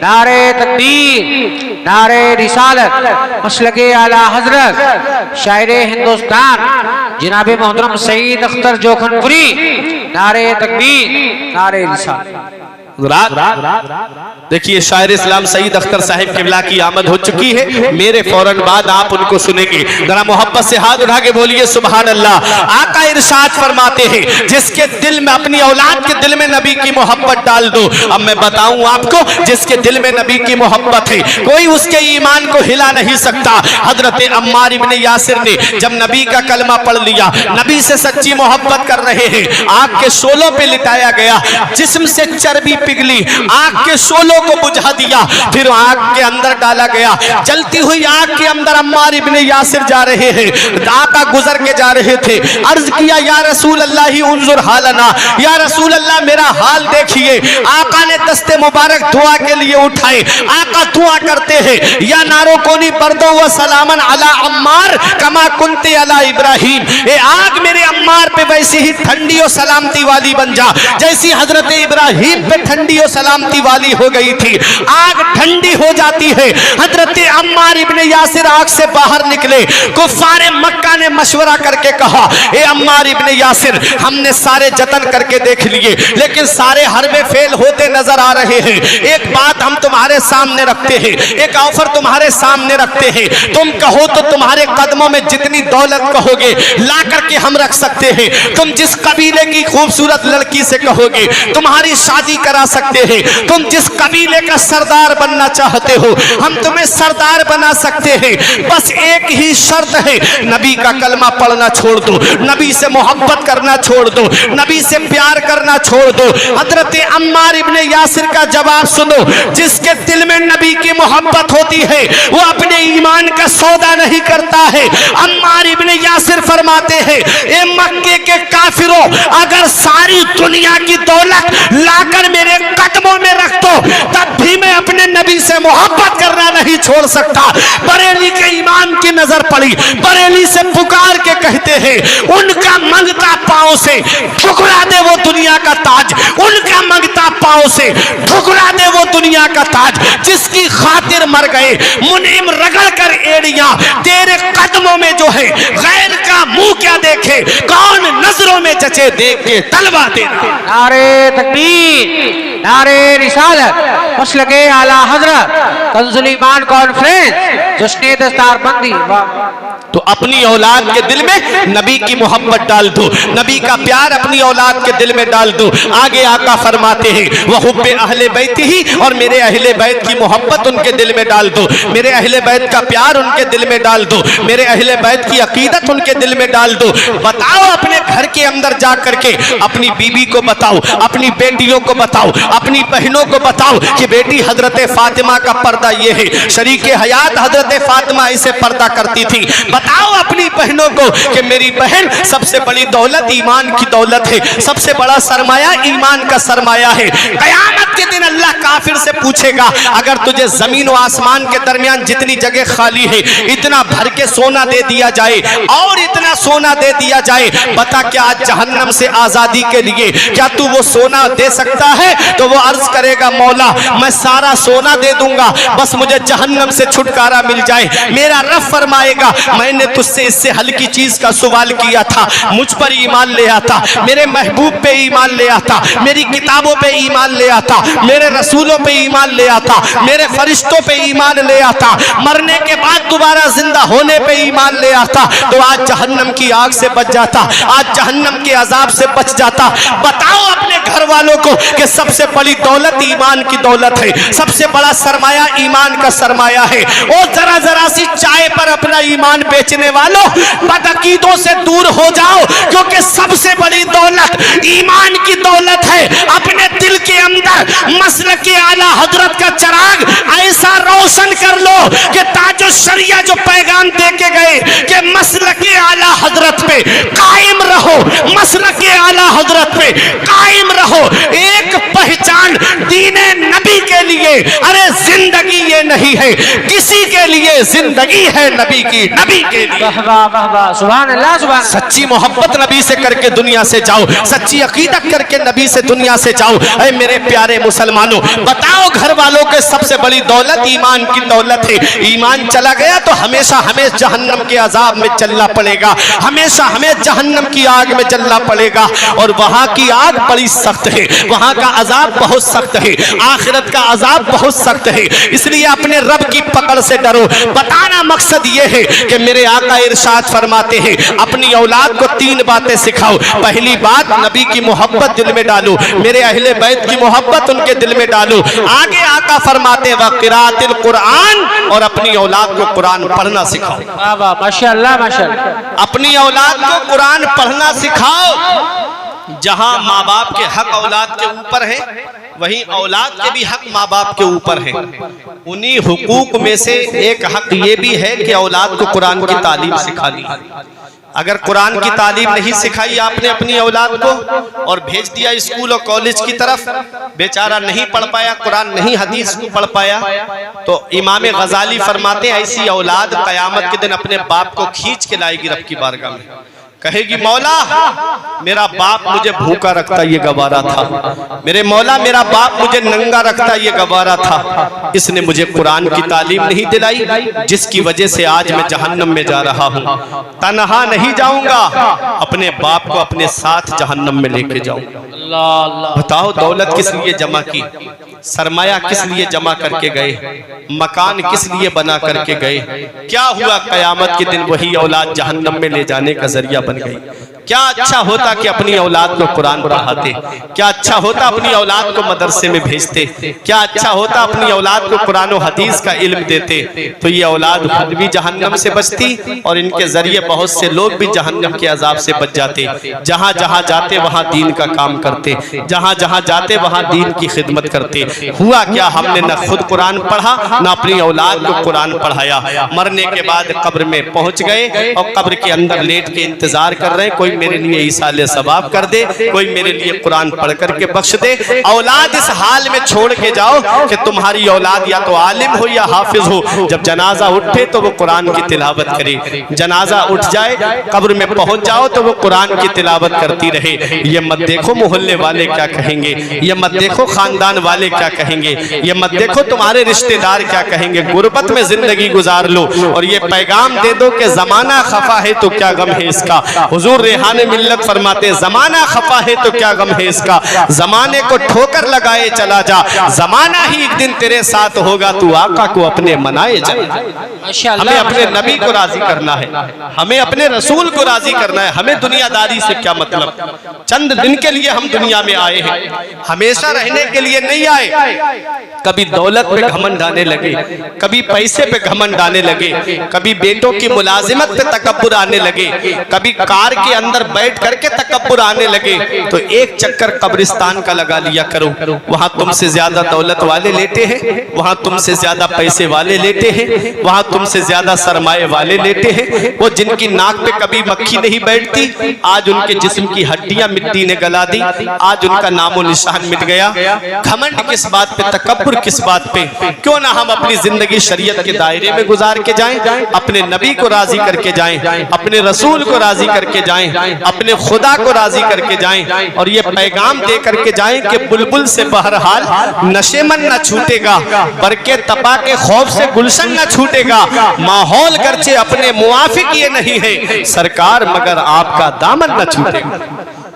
नारे तकबीर, नारे रिसालत मसलके आला हजरत शायर हिंदुस्तान जनाब मोहतरम सईद अख्तर जोखनपुरी, नारे तकबीर, नारे रिसालत। देखिए शायर इस्लाम सईद अख्तर साहिब किबला की आमद हो चुकी है, मेरे फौरन बाद आप उनको सुनेंगे। जरा मोहब्बत से हाथ उठा के बोलिए सुभान अल्लाह। आका इरशाद फरमाते हैं जिसके दिल में, अपनी औलाद के दिल में नबी की मोहब्बत डाल दो। अब मैं बताऊं आपको, जिसके दिल में नबी की मोहब्बत है कोई उसके ईमान को हिला नहीं सकता। हजरत अम्मार इब्ने यासिर ने जब नबी का कलमा पढ़ लिया, नबी से सच्ची मोहब्बत कर रहे हैं, आग के शोलों पे लिटाया गया, जिस्म से चर्बी पिघली, आग के शोलों को बुझा दिया, फिर आग के अंदर डाला गया। जलती हुई आग के अंदर अम्मार इब्ने यासिर जा रहे हैं, आका गुजर के जा रहे थे। अर्ज किया या रसूल अल्लाह ही उन्जुर हालना, या रसूल अल्लाह मेरा हाल देखिए। आका ने दस्ते मुबारक दुआ के लिए उठाए, आका दुआ करते हैं या नारो कोनी पर्दो व सलामन अला अम्मार कमा कुंते अला इब्राहिम, ए आग मेरे अम्मार पे वैसी ही ठंडी और सलामती वाली बन जा जैसी हजरत इब्राहिम पे ठंडी और सलामती वाली हो गई थी। आग ठंडी हो जाती है। हजरत अम्मार इब्ने यासिर आग से बाहर निकले। कुफारे मक्का ने मशवरा करके कहा, ए अम्मार इब्ने यासिर हमने सारे जतन करके देख लिए लेकिन सारे हरबे फेल होते नजर आ रहे हैं। एक बात हम तुम्हारे सामने रखते हैं, एक ऑफर तुम्हारे सामने रखते हैं, तुम कहो तो तुम्हारे कदमों में जितनी दौलत कहोगे ला करके हम रख सकते हैं। तुम जिस कबीले की खूबसूरत लड़की से कहोगे तुम्हारी शादी करा सकते हैं। तुम जिस कबीले का सरदार बनना चाहते हो हम तुम्हें सरदार बना सकते हैं। बस एक ही शर्त है, नबी का कलमा पढ़ना छोड़ दो, नबी से मोहब्बत करना छोड़ दो, नबी से प्यार करना छोड़ दो। हजरत अम्मार इब्ने यासिर का जवाब सुनो, जिसके दिल में नबी की मोहब्बत होती है वो अपने ईमान का सौदा नहीं करता है। अम्मार इब्ने यासिर फरमाते हैं, ए मक्के के काफिरों अगर सारी दुनिया की दौलत लाकर मेरे कदमों में रख दो तब भी मैं अपने नबी से मोहब्बत करना नहीं छोड़ सकता। बरेली के इमाम की नजर पड़ी, बरेली से पुकार के कहते हैं उनका मंगता पांव से ठुकरा दे वो दुनिया का ताज, उनका मंगता पांव से ठुकरा दे वो दुनिया का ताज जिसकी खातिर मर गए। मुनीम रगड़ कर एड़ियां तेरे कदमों में जो है, गैर का मुंह क्या देखे, कौन नजरों में जचे देख के तलवा दे। नारे तकबीर, नारे रिसालत मसलके आला हजरत कंजुल ईमान कॉन्फ्रेंस जश्न दस्तारबंदी। तो अपनी औलाद के दिल में नबी की मोहब्बत डाल दो, नबी का प्यार अपनी औलाद के दिल में डाल दो। आगे आका फरमाते हैं वह हुब्बे अहले बैत ही, और मेरे अहले बैत की मोहब्बत उनके दिल में डाल दो, मेरे अहले बैत का प्यार उनके दिल में डाल दो, मेरे अहले बैत की अकीदत उनके दिल में डाल दो। बताओ अपने घर के अंदर जा करके अपनी बीबी को बताओ, अपनी बेटियों को बताओ, अपनी बहनों को बताओ कि बेटी हजरत फातिमा का पर्दा ये है, शरीके हयात हजरत फातिमा इसे पर्दा करती थी। बताओ अपनी बहनों को कि मेरी बहन सबसे बड़ी दौलत ईमान की दौलत है, सबसे बड़ा सरमाया ईमान का सरमाया है। कयामत के दिन अल्लाह काफिर से पूछेगा अगर तुझे जमीन और आसमान के दरमियान जितनी जगह खाली है इतना भर के सोना दे दिया जाए और इतना सोना दे दिया जाए, बता क्या आज जहन्नम से आजादी के लिए क्या तू वो सोना दे सकता है? तो वो अर्ज करेगा मौला मैं सारा सोना दे दूंगा बस मुझे जहन्नम से छुटकारा मिल जाए। मेरा रब फरमाएगा मैंने तुझसे इससे हल्की चीज का सवाल किया था, मुझ पर ईमान ले आता, मेरे महबूब पे ईमान ले आता, मेरी किताबों पे ईमान ले आता, मेरे रसूलों पे ईमान ले आता, मेरे फरिश्तों पे ईमान ले आता, मरने के बाद दोबारा जिंदा होने पे ईमान ले आता, तो आज जहन्नम की आग से बच जाता, आज जहन्नम के अजाब से बच जाता। बताओ अपने घर वालों को कि सबसे बड़ी दौलत ईमान की दौलत है, सबसे बड़ा सरमाया ईमान का सरमाया है। और जरा जरा सी चाय पर अपना ईमान बेचने वालों बदअकीदों से दूर हो जाओ, क्योंकि सबसे बड़ी दौलत ईमान की दौलत है। अपने दिल के अंदर मसलके आला हजरत का चिराग ऐसा रोशन कर लो कि ताजो शरिया जो पैगाम दे के गए कि मसलके आला हजरत पे कायम रहो। रहो, मसलक आला हजरत पे कायम रहो। एक पहचान दीने नबी के लिए, अरे जिंदगी ये नहीं है किसी के लिए, जिंदगी है नबी की, नबी के लिए। सुभान अल्लाह, सुभान। सच्ची मोहब्बत नबी से करके दुनिया से जाओ, सच्ची अकीदत करके नबी से दुनिया से जाओ। ऐ मेरे प्यारे मुसलमानों, बताओ घर वालों के सबसे बड़ी दौलत ईमान की दौलत है। ईमान चला गया तो हमेशा हमें जहन्नम के अजाब में चलना पड़ेगा, हमेशा हमें जहन्नम की आग में जलना पड़ेगा। और वहां की आग बड़ी सख्त है, वहां का अजाब बहुत सख्त है, आखिरत का अजाब बहुत सख्त है। इसलिए अपने रब की पकड़ से डरो। बताना मकसद ये है कि मेरे आका इरशाद फरमाते हैं, अपनी औलाद को 3 बातें सिखाओ। पहली बात, नबी की मोहब्बत दिल में डालो, मेरे अहले बैत की मोहब्बत उनके दिल में डालो। आगे आका फरमाते व क़िराअतिल कुरान, और अपनी औलाद को कुरान पढ़ना सिखाओ। माशाअल्लाह, माशाअल्लाह। अपनी औलाद को कुरान पढ़ना सिखाओ। जहां माँ बाप के हक औलाद के ऊपर है, वहीं औलाद के भी हक माँ बाप के ऊपर है। उन्हीं हुकूक में से एक हक ये भी है कि औलाद को कुरान की तालीम सिखानी। अगर कुरान की तालीम नहीं सिखाई आपने अपनी औलाद को और भेज दिया स्कूल और कॉलेज की तरफ, बेचारा नहीं पढ़ पाया कुरान, नहीं हदीस को पढ़ पाया, तो इमाम गजाली फरमाते ऐसी औलाद कयामत के दिन अपने बाप को खींच के लाएगी रब की बारगाह में। कहेगी, मौला मेरा बाप मुझे भूखा रखता ये गवारा था, मेरे मौला मेरा बाप मुझे नंगा रखता ये गवारा था, इसने मुझे कुरान की तालीम नहीं दिलाई, जिसकी वजह से आज मैं जहन्नम में जा रहा हूँ। तन्हा नहीं जाऊंगा, अपने बाप को अपने साथ जहन्नम में लेके जाऊंगा। बताओ दौलत किस लिए जमा की, सरमाया किस लिए जमा करके गए, मकान किस लिए बना करके गए, क्या हुआ कयामत के दिन वही औलाद जहन्नम में ले जाने का जरिया बन गई। क्या अच्छा होता कि अपनी औलाद को कुरान पढ़ाते, क्या अच्छा होता अपनी औलाद को मदरसे में भेजते, क्या अच्छा होता अपनी औलाद को कुरान और हदीस का इल्म देते, तो ये औलाद खुद भी जहन्नम से बचती और इनके जरिए बहुत से लोग भी जहन्नम के अजाब से बच जाते। जहां जहां जाते वहां दीन का काम करते, जहां जहां जाते वहां दीन की खिदमत करते। हुआ क्या, हमने न खुद कुरान पढ़ा न अपनी औलाद को कुरान पढ़ाया। मरने के बाद कब्र में पहुंच गए और कब्र के अंदर लेट के इंतजार कर रहे, कोई मेरे लिए ईसाले सवाब कर दे, कोई मेरे लिए कुरान पढ़ करके बख्श दे। औलाद इस हाल में छोड़ के जाओ कि तुम्हारी औलाद या तो आलिम हो या हाफिज हो, जब जनाजा उठे तो वो कुरान की तिलावत करे, जनाजा उठ जाए कब्र में पहुंच जाओ तो वो कुरान की तिलावत करती रहे। ये मत देखो मोहल्ले वाले क्या कहेंगे, ये मत देखो खानदान वाले क्या कहेंगे, ये मत देखो तुम्हारे रिश्तेदार क्या कहेंगे। गुर्बत में जिंदगी गुजार लो और ये पैगाम दे दो कि जमाना खफा है तो क्या गम है इसका। हुजूर रेहाने मिल्लत फरमाते, जमाना खफा है तो क्या गम है इसका, जमाने को ठोकर लगाए चला जा, जमाना ही एक दिन तेरे साथ होगा, तू आका को अपने मनाए जा। हमें अपने नबी को राजी करना है, हमें अपने रसूल को राजी करना है। हमें दुनियादारी से क्या मतलब, चंद दिन के लिए हम दुनिया में आए हैं, हमेशा रहने के लिए नहीं आए। कभी दौलत पे घमंड आने लगे, कभी पैसे पे घमंड आने लगे, कभी बेटों की मुलाजिमत पे तकब्बुर आने लगे, कभी कार के अंदर बैठ करके तकब्बुर आने लगे, तो एक चक्कर कब्रिस्तान का लगा लिया करो। वहां तुमसे ज्यादा दौलत वाले लेटे हैं, वहां तुमसे ज्यादा पैसे वाले लेटे हैं, वहां तुमसे ज्यादा सरमाए वाले लेटे हैं। वो जिनकी नाक पे कभी मक्खी नहीं बैठती, आज उनके जिस्म की हड्डियां मिट्टी ने गला दी, आज उनका नामो निशान मिट गया। घमंड किस बात पे, तकब्बुर किस बात पे। क्यों ना हम अपनी जिंदगी शरीयत के दायरे में गुजार के जाएं, अपने नबी को राजी करके जाएं, अपने रसूल को राजी करके जाएं, अपने खुदा को राजी करके जाएं और ये पैगाम दे करके जाएं कि बुलबुल से बहरहाल नशेमन न छूटेगा, बरके तपा के खौफ से गुलशन न छूटेगा। माहौल गर्चे अपने मुआफिक ये नहीं है सरकार, मगर आपका दामन न छूटेगा।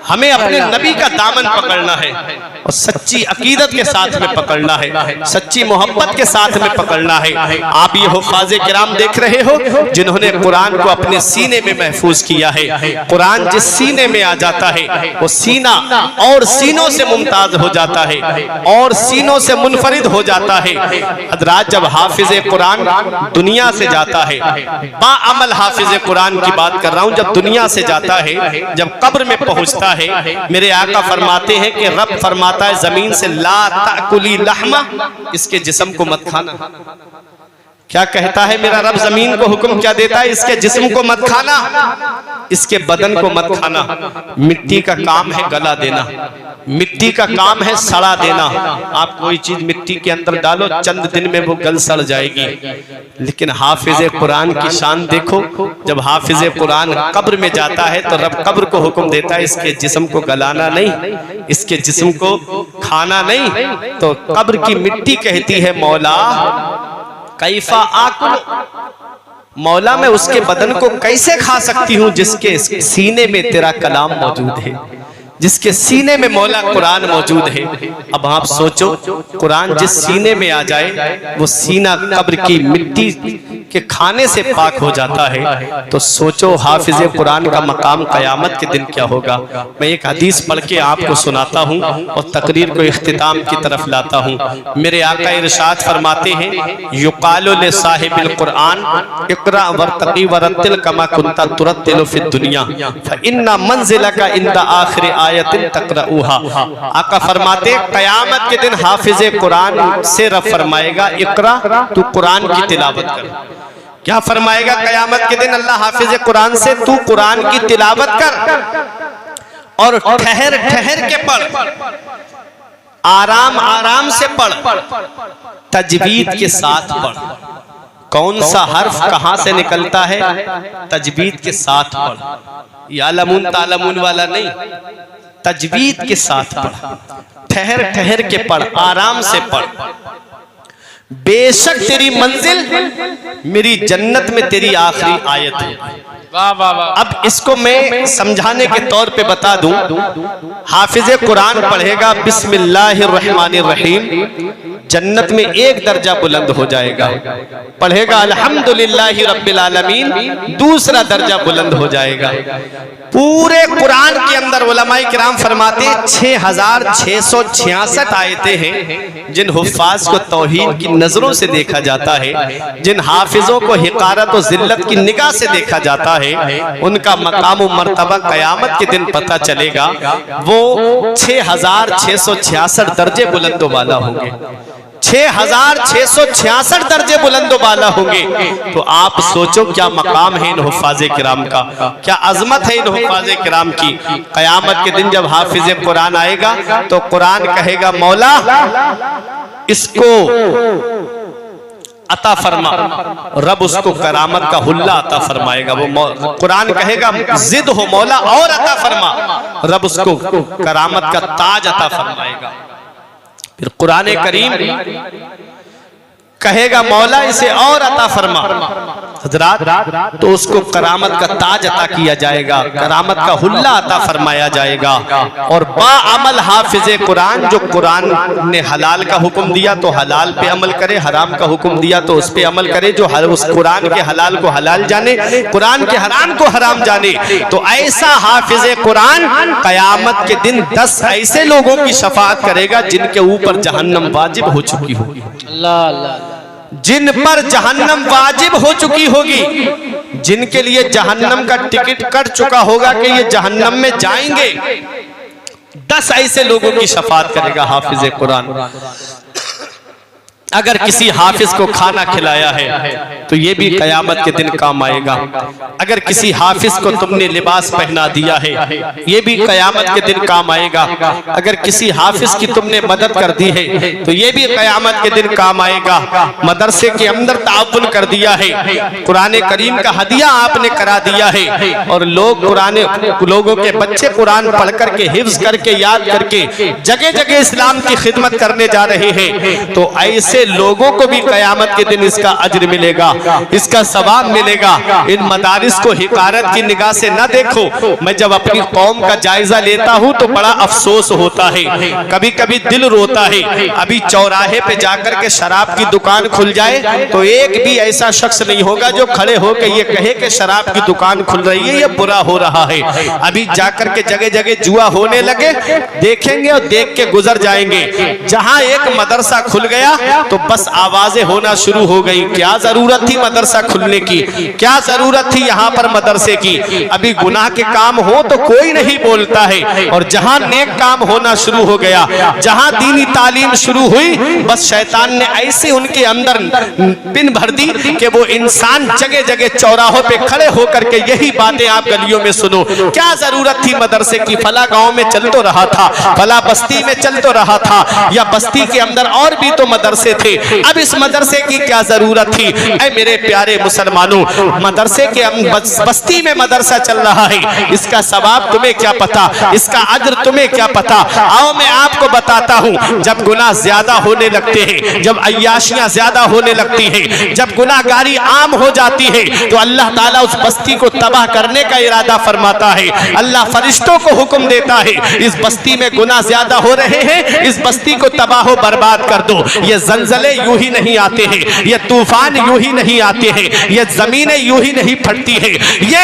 हमें अपने नबी का दामन पकड़ना है और सच्ची अकीदत के साथ में पकड़ना है, सच्ची मोहब्बत के साथ में पकड़ना है। आप ये हुफ़ाज़े किराम देख रहे हो जिन्होंने कुरान को अपने सीने में महफूज किया है। कुरान जिस सीने में आ जाता है वो सीना और सीनों से मुमताज हो जाता है और सीनों से मुनफरिद हो जाता है। हज़रात, जब हाफिज़े कुरान दुनिया से जाता है, बाअमल हाफिज़े कुरान की बात कर रहा हूँ, जब दुनिया से जाता है, जब कब्र में पहुँचता है, मेरे आका फरमाते हैं कि रब फरमाता है जमीन से ला ताकुली लहमा, इसके जिस्म को मत खाना। क्या कहता है मेरा रब? जमीन को हुक्म क्या देता है? इसके जिस्म को मत खाना, इसके बदन को मत खाना। मिट्टी का काम है गला देना, मिट्टी का काम है सड़ा देना। आप कोई चीज मिट्टी के अंदर डालो, चंद दिन में वो गल सड़ जाएगी। लेकिन हाफिज कुरान की शान देखो, जब हाफिज कुरान कब्र में जाता है तो रब कब्र को हुक्म देता है इसके जिस्म को गलाना नहीं, इसके जिस्म को खाना नहीं। तो कब्र की मिट्टी कहती है मौला कैफा आकुल, मौला मैं उसके बदन को कैसे खा सकती हूँ जिसके सीने में तेरा कलाम मौजूद है, जिसके सीने में मौला कुरान मौजूद है। अब आप सोचो, कुरान जिस सीने में आ जाए वो सीना कब्र की मिट्टी के खाने से पाक हो जाता है। तो सोचो हाफिज कुरान का मकाम क़यामत के दिन क्या होगा। मैं एक हदीस पढ़ के आपको सुनाता हूँ और तकरीर को इख्तिताम की तरफ लाता हूँ। मेरे आका इरशाद फरमाते हैं, युकालु ले साहिबिल कुरान इक़रा वर्तक़ी वरत्तिल कमा कुन्ता तुरत्तिलु फिद दुनिया फइन्ना मंज़िलका इंदा आखिर आयतिन तक़रऊहा। आका फरमाते क़यामत के दिन हाफिज कुरान से रब फरमाएगा इक़रा, तू कुरान की तिलावत कर। क्या फरमाएगा क़यामत के दिन अल्लाह हाफिज कुरान से? तू कुरान की तिलावत कर और ठहर ठहर के पढ़, आराम आराम से पढ़, तजवीद के साथ पढ़। कौन सा हर्फ कहां से निकलता है? तजवीद के साथ पढ़, यालमून तालमून वाला नहीं, तजवीद के साथ पढ़, ठहर ठहर के पढ़, आराम से पढ़। बेशक तेरी मंजिल मेरी जन्नत में तेरी आखिरी आयत है। वाह वाह वाह। अब इसको मैं समझाने के तौर पे बता दूं, हाफिज कुरान पढ़ेगा बिस्मिल्लाहिर्रहमानिर्रहीम, जन्नत में एक दर्जा बुलंद हो जाएगा। पढ़ेगा अल्हम्दुलिल्लाहि रब्बिल आलमीन, दूसरा दर्जा बुलंद हो जाएगा। पूरे कुरान के अंदर उलमाए किराम फरमाते 6666 आयतें हैं जिन हुफ्फाज को तौहीद की नजरों से देखा जाता है, जिन हाफिजों को हिकारत और जिल्लत की निगाह से देखा जाता है, उनका मकाम व मर्तबा क़यामत के दिन पता चलेगा। वो 6666 दर्जे बुलंदो वाला होंगे, 6666 दर्जे बुलंदो वाला होंगे। तो आप सोचो क्या मकाम है इन हुफ्फाज़े किराम का, क्या अजमत है इन हुफ्फाज़े किराम की। क़यामत के दिन जब हाफिज़े कुरान आएगा तो कुरान कहेगा मौला इसको अता फरमा, रब उसको करामत का हुल्ला अता फरमाएगा। वो कुरान कहेगा जिद हो मौला और अता फरमा, रब उसको करामत का ताज अता फरमाएगा। फिर कुरान करीम कहेगा मौला इसे और अता फरमा हजरात, तो उसको करामत का ताज अता किया जाएगा, करामत का हुल्ला अता फरमाया जाएगा। और बाअमल हाफिज़े कुरान, जो कुरान ने हलाल का हुक्म दिया तो हलाल पे अमल करे, हराम का हुक्म दिया तो उस पे अमल करे, जो उस कुरान के हलाल को हलाल जाने, कुरान के हराम को हराम जाने। तो ऐसा हाफिज़े कुरान क़यामत के दिन 10 ऐसे लोगों की शफाअत करेगा जिनके ऊपर जहन्नम वाजिब हो चुकी होगी, अल्लाह अल्लाह, जिन पर जहन्नम वाजिब हो चुकी होगी, जिनके लिए जहन्नम का टिकट कट चुका होगा कि ये जहन्नम में जाएंगे। 10 ऐसे लोगों की शफाअत करेगा हाफिज़े कुरान। अगर किसी हाफिज को खाना खिलाया है तो ये भी क़यामत के दिन काम आएगा। अगर किसी हाफिज को तुमने लिबास पहना दिया है ये भी क़यामत के दिन काम आएगा। अगर किसी हाफिज की तुमने मदद कर दी है तो ये भी क़यामत के दिन काम आएगा। मदरसे के अंदर ताउन कर दिया है, कुरान करीम का हदिया आपने करा दिया है और लोगों के बच्चे कुरान पढ़ करके हिफ्ज करके याद करके जगह जगह इस्लाम की खिदमत करने जा रहे हैं, तो ऐसे लोगों को भी क़यामत के दिन इसका अज्र मिलेगा, इसका सवाब मिलेगा। इन मदारिस को हिकारत की निगाह से न देखो। मैं जब अपनी कौम का जायजा लेता हूं तो बड़ा अफसोस होता है, कभी कभी दिल रोता है। अभी चौराहे पे जाकर के शराब की दुकान खुल जाए तो एक भी ऐसा शख्स नहीं होगा जो खड़े होकर ये कहे कि शराब की दुकान खुल रही है, ये बुरा हो रहा है। अभी जाकर के जगह जगह जुआ होने लगे, देखेंगे और देख के गुजर जाएंगे। जहां एक मदरसा खुल गया तो बस आवाजें होना शुरू हो गई। क्या जरूरत थी मदरसा खुलने की, क्या जरूरत थी यहाँ पर मदरसे की। अभी गुनाह के काम हो तो कोई नहीं बोलता है, और जहां नेक काम होना शुरू हो गया, जहां दीनी तालीम शुरू हुई, बस शैतान ने ऐसे उनके अंदर पिन भर दी कि वो इंसान जगह जगह चौराहों पे खड़े होकर के यही बातें आप गलियों में सुनो। क्या जरूरत थी मदरसे की, फला गांव में चल तो रहा था, फला बस्ती में चल तो रहा था, या बस्ती के अंदर और भी तो मदरसे थे, अब इस मदरसे की क्या जरूरत थी। ऐ मेरे प्यारे मुसलमानों, मदरसे के बस्ती में मदरसा चल रहा है, इसका सवाब तुम्हें क्या पता, इसका अज्र तुम्हें क्या पता। आओ मैं आपको बताता हूं, जब गुनाह ज्यादा होने लगते हैं, जब अय्याशियां ज्यादा होने लगती हैं, जब गुनाहगारी आम हो जाती है, तो अल्लाह ताला उस बस्ती को तबाह करने का इरादा फरमाता है। अल्लाह फरिश्तों को हुक्म देता है, इस बस्ती में गुनाह ज्यादा हो रहे हैं, इस बस्ती को तबाह बर्बाद कर दो। ये जलजले यूं ही नहीं आते हैं, ये तूफान यूं ही नहीं आते हैं, ये जमीनें यूं ही नहीं फटती हैं, ये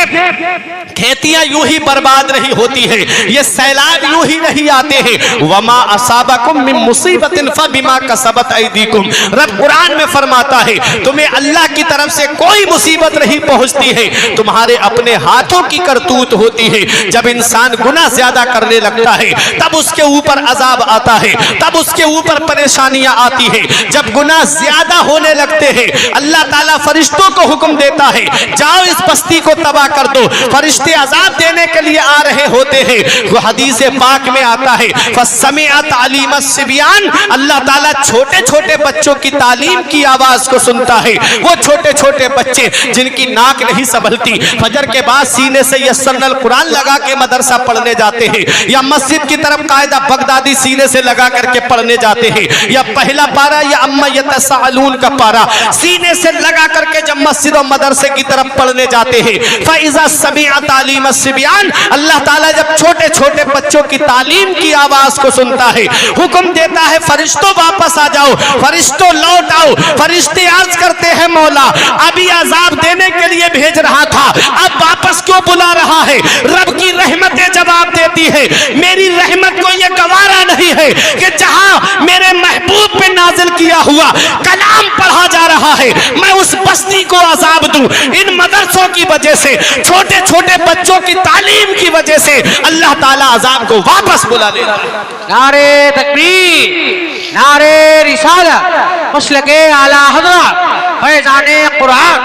खेतियां यूं ही बर्बाद नहीं होती है, ये सैलाब यूं ही नहीं आते हैं। वमा असाबकुम मिन मुसीबतिन फबिमा कसबत ऐदीकुम, रब कुरान में फरमाता है तुम्हें अल्लाह की तरफ से कोई मुसीबत नहीं पहुंचती है, तुम्हारे अपने हाथों की करतूत होती है। जब इंसान गुनाह ज्यादा करने लगता है, तब उसके ऊपर अजाब आता है, तब उसके ऊपर परेशानियां आती है। जब गुनाह ज्यादा होने लगते हैं, अल्लाह ताला फरिश्तों को हुक्म देता है, जाओ इस बस्ती को तबाह कर दो। फरिश्ते अजाब देने के लिए आ रहे होते हैं। वो हदीस पाक में आता है, फसमिअत तालीम सिबियान, अल्लाह ताला छोटे छोटे बच्चों की तालीम की आवाज को सुनता है। वो छोटे छोटे बच्चे जिनकी नाक नहीं संभलती, फजर के बाद सीने से यस्सरनल कुरान लगा के मदरसा पढ़ने जाते हैं, या मस्जिद की तरफ कायदा बगदादी सीने से लगा करके पढ़ने जाते हैं, या पहला पारा या अम्मा यतसालून का पारा सीने से लगा करके जब मस्जिद और मदरसे की तरफ पढ़ने जाते हैं, फइज़ा समिअ तालीम सिबियान, अल्लाह ताला जब छोटे छोटे बच्चों की तालीम की आवाज को सुनता है, हुक्म देता है फरिश्तों वापस आ जाओ, फरिश्तों लौट आओ। फरिश्ते अर्ज करते हैं मौला अभी अजाब देने के लिए भेज रहा था, अब वापस क्यों बुला रहा है। रब की रहमतें जवाब देती है, मेरी रहमत को यह गवारा नहीं है कि जहां मेरे महबूब पे नाजिल किया हुआ कलाम पढ़ा जा रहा है, मैं उस बस्ती को अजाब दूं। इन मदरसों की वजह से, छोटे छोटे बच्चों की तालीम की वजह से अल्लाह ताला अजाब को वापस बुला ले रहा है। नारे तकबीर, नारे रिसालत, मसलके आला हज़रत, फैज़ाने कुरान,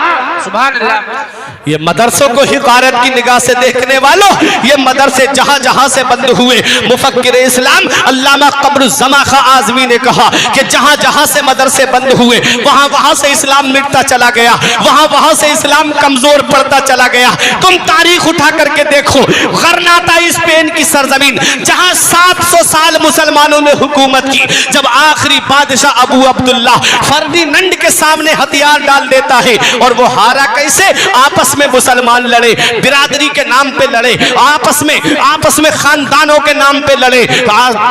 सुभान अल्लाह। ये मदरसों को हिकारत की निगाह से देखने वालों, ये मदरसे जहां जहां से बंद हुए, मुफक्किर इस्लाम अल्लामा क़मरुज़्ज़मा ख़ां आज़मी ने कहा कि जहां जहां से मदरसे बंद हुए, वहां वहां से इस्लाम मिटता चला गया, वहां वहां से इस्लाम कमजोर पड़ता चला गया। तुम तारीख उठा करके देखो, गरनाता स्पेन की सरजमीन जहां 700 साल मुसलमानों ने हुकूमत की, जब आखिरी बादशाह अबू अब्दुल्ला फर्डिनंड के सामने हथियार डाल देता है, और वो हारा कैसे, आपस में मुसलमान लड़े, बिरादरी के नाम पे लड़े, आपस में खानदानों के नाम पे लड़े।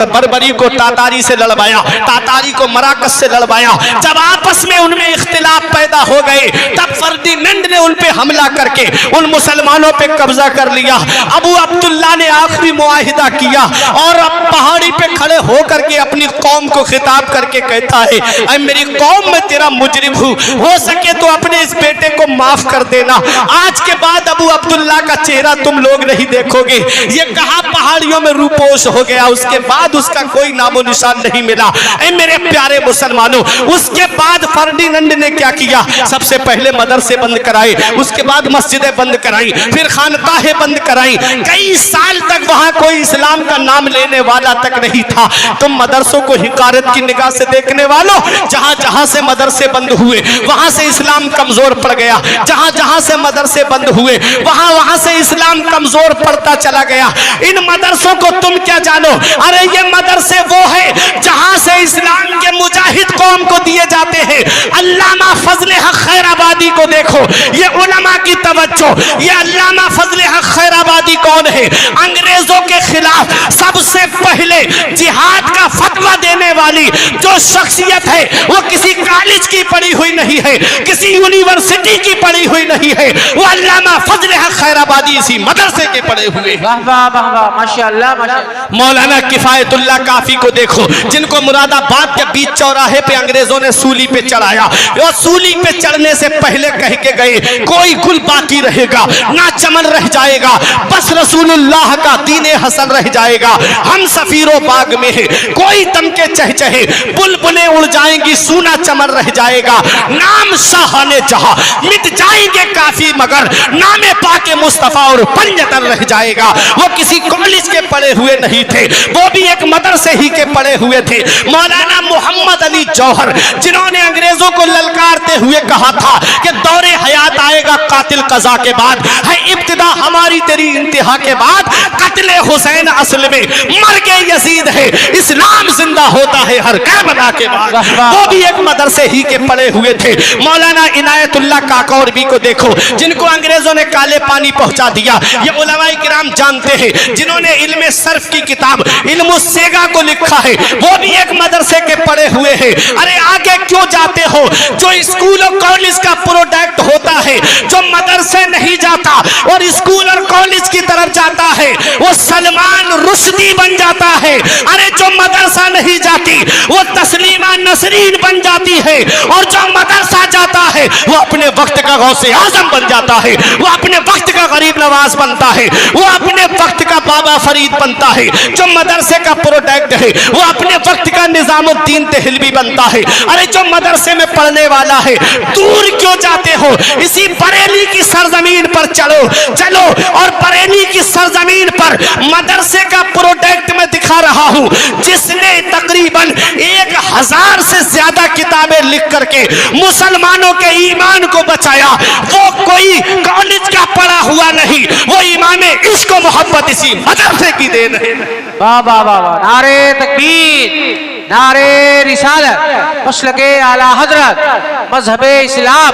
बर्बरी को तातारी से लड़वाया, तातारी को मराकस से लड़वाया। जब आपस में उनमें इख्तिलाफ पैदा हो गए, तब फर्डिनंड ने उन पे हमला करके उन मुसलमानों पे कब्जा कर लिया। अबू अब्दुल्ला ने आखिरी मुआहिदा किया, और अब पहाड़ी पे खड़े होकर के अपनी कौम को खिताब करके कहता है, ऐ मेरी कौम, मैं तेरा मुजरिम हूँ, हो सके तो अपने इस बेटे को माफ कर देना। आज के बाद अबू अब्दुल्ला का चेहरा तुम लोग नहीं देखोगे। ये कहां पहाड़ियों में रूपोश हो गया, उसके बाद उसका कोई नामो निशान नहीं मिला। ऐ मेरे प्यारे मुसलमानों, उसके बाद फर्डिनंड ने क्या किया, सबसे पहले मदरसे बंद कराए, उसके बाद मस्जिदें बंद कराई, फिर खानकाहें बंद कराई। कई साल तक वहां कोई इस्लाम का नाम लेने वाला तक नहीं था। तुम मदरसों को हिकारत की निगाह से देखने वालों, जहां जहां से मदरसे बंद हुए, वहां से इस्लाम कमजोर पड़ गया। जहां जहां से मदरसे बंद हुए, वहां वहां से इस्लाम कमजोर पड़ता चला गया। इन मदरसों को तुम क्या जानो, अरे ये मदरसे वो है जहां से इस्लाम के मुजाहिद कौम को दिए जाते हैं। अल्लामा फजल हक खैराबादी को देखो, ये उलमा की तवज्जो, ये अल्लामा फजल हक खैराबादी कौन हैं, अंग्रेजों के खिलाफ सबसे पहले जिहाद का फतवा देने वाली जो शख्सियत है वो किसी कॉलेज की पढ़ी हुई नहीं है, किसी यूनिवर्सिटी की पढ़ी हुई नहीं है, वो अल्लामा फजल हक खैराबादी इसी मदरसे के पढ़े हुए हैं। वाह वाह वाह वाह, माशाअल्लाह माशाअल्लाह। मौलाना किफायतुल्लाह काफी को देखो, जिनको मुरादाबाद के बीच चौराहे पे अंग्रेजों ने सूली पे चढ़ाया, और सूली पे चढ़ने से पहले कह के गए कोई गुल बाकी रहेगा ना चमन रह जाएगा, बस रसूलुल्लाह का दीने हसन रह जाएगा। हम सफीरों बाग में है, कोई दम के चहचहे बुलबुलें उड़ जाएंगी, सूना चमन रह जाएगा। नाम शाहाने जहां मिट जाएंगे काफी, मगर नामे पाके मुस्तफा और पंजतन रह जाएगा। वो किसी कॉलेज के पढ़े हुए नहीं थे, वो भी एक मदरसे ही के पढ़े हुए थे। मौलाना मोहम्मद अली जौहर, जिन्होंने अंग्रेजों को ललकारते हुए कहा था कि दौरे हयात आएगा कातिल कजा के बाद, है इब्तिदा हमारी तेरी इंतहा के बाद, कत्ले हुसैन असल में मर के यजीद है, इस्लाम जिंदा होता है हर करबला के बाद। वो भी एक मदरसे ही के पढ़े हुए थे। मौलाना इनायतुल्लाह काकौरबी को देखो, जिनको अंग्रेजों ने काले पानी पहुंचा दिया। ये उलमाए किराम जानते हैं, जिन्होंने इल्मे सर्फ की किताब इल्मु सेगा को लिखा है, वो भी एक मदरसे के पढ़े हुए हैं। अरे आगे क्यों जाते हो? जो स्कूल और कॉलेज का प्रोडक्ट होता है, जो मदरसे नहीं जाता और स्कूल और कॉलेज की तरफ जाता है, वो सलमान रुश्दी बन जाता है। अरे जो मदरसा नहीं जाती वो तस्लीमा नसरीन बन जाती है, और जो मदरसा जाता है वो अपने वक्त का गौसे आजम बन जाता है, वो अपने वक्त का गरीब नवाज बनता है, वो अपने वक्त का बाबा फरीद बनता है। जो मदरसे का प्रोडक्ट है वो अपने वक्त का निजामुद्दीन तेहलवी बनता है। अरे जो मदरसे में पढ़ने वाला है, दूर क्यों जाते हो? इसी बरेली की सरजमीन पर चलो और बरेली की सरजमीन पर मदरसे का प्रोडक्ट मैं दिखा रहा हूं, जिसने तकरीबन 1000 से ज्यादा किताबें लिख करके मुसलमानों के ईमान को बचाया। वो कोई कॉलेज का पढ़ा हुआ नहीं, वो इमामे इश्क व मोहब्बत इसी मदरसे की देन है। वाह वाह वाह वाह, नारे तकबीर, नारे रिसालत, मसलके आला हजरत, मजहबे इस्लाम,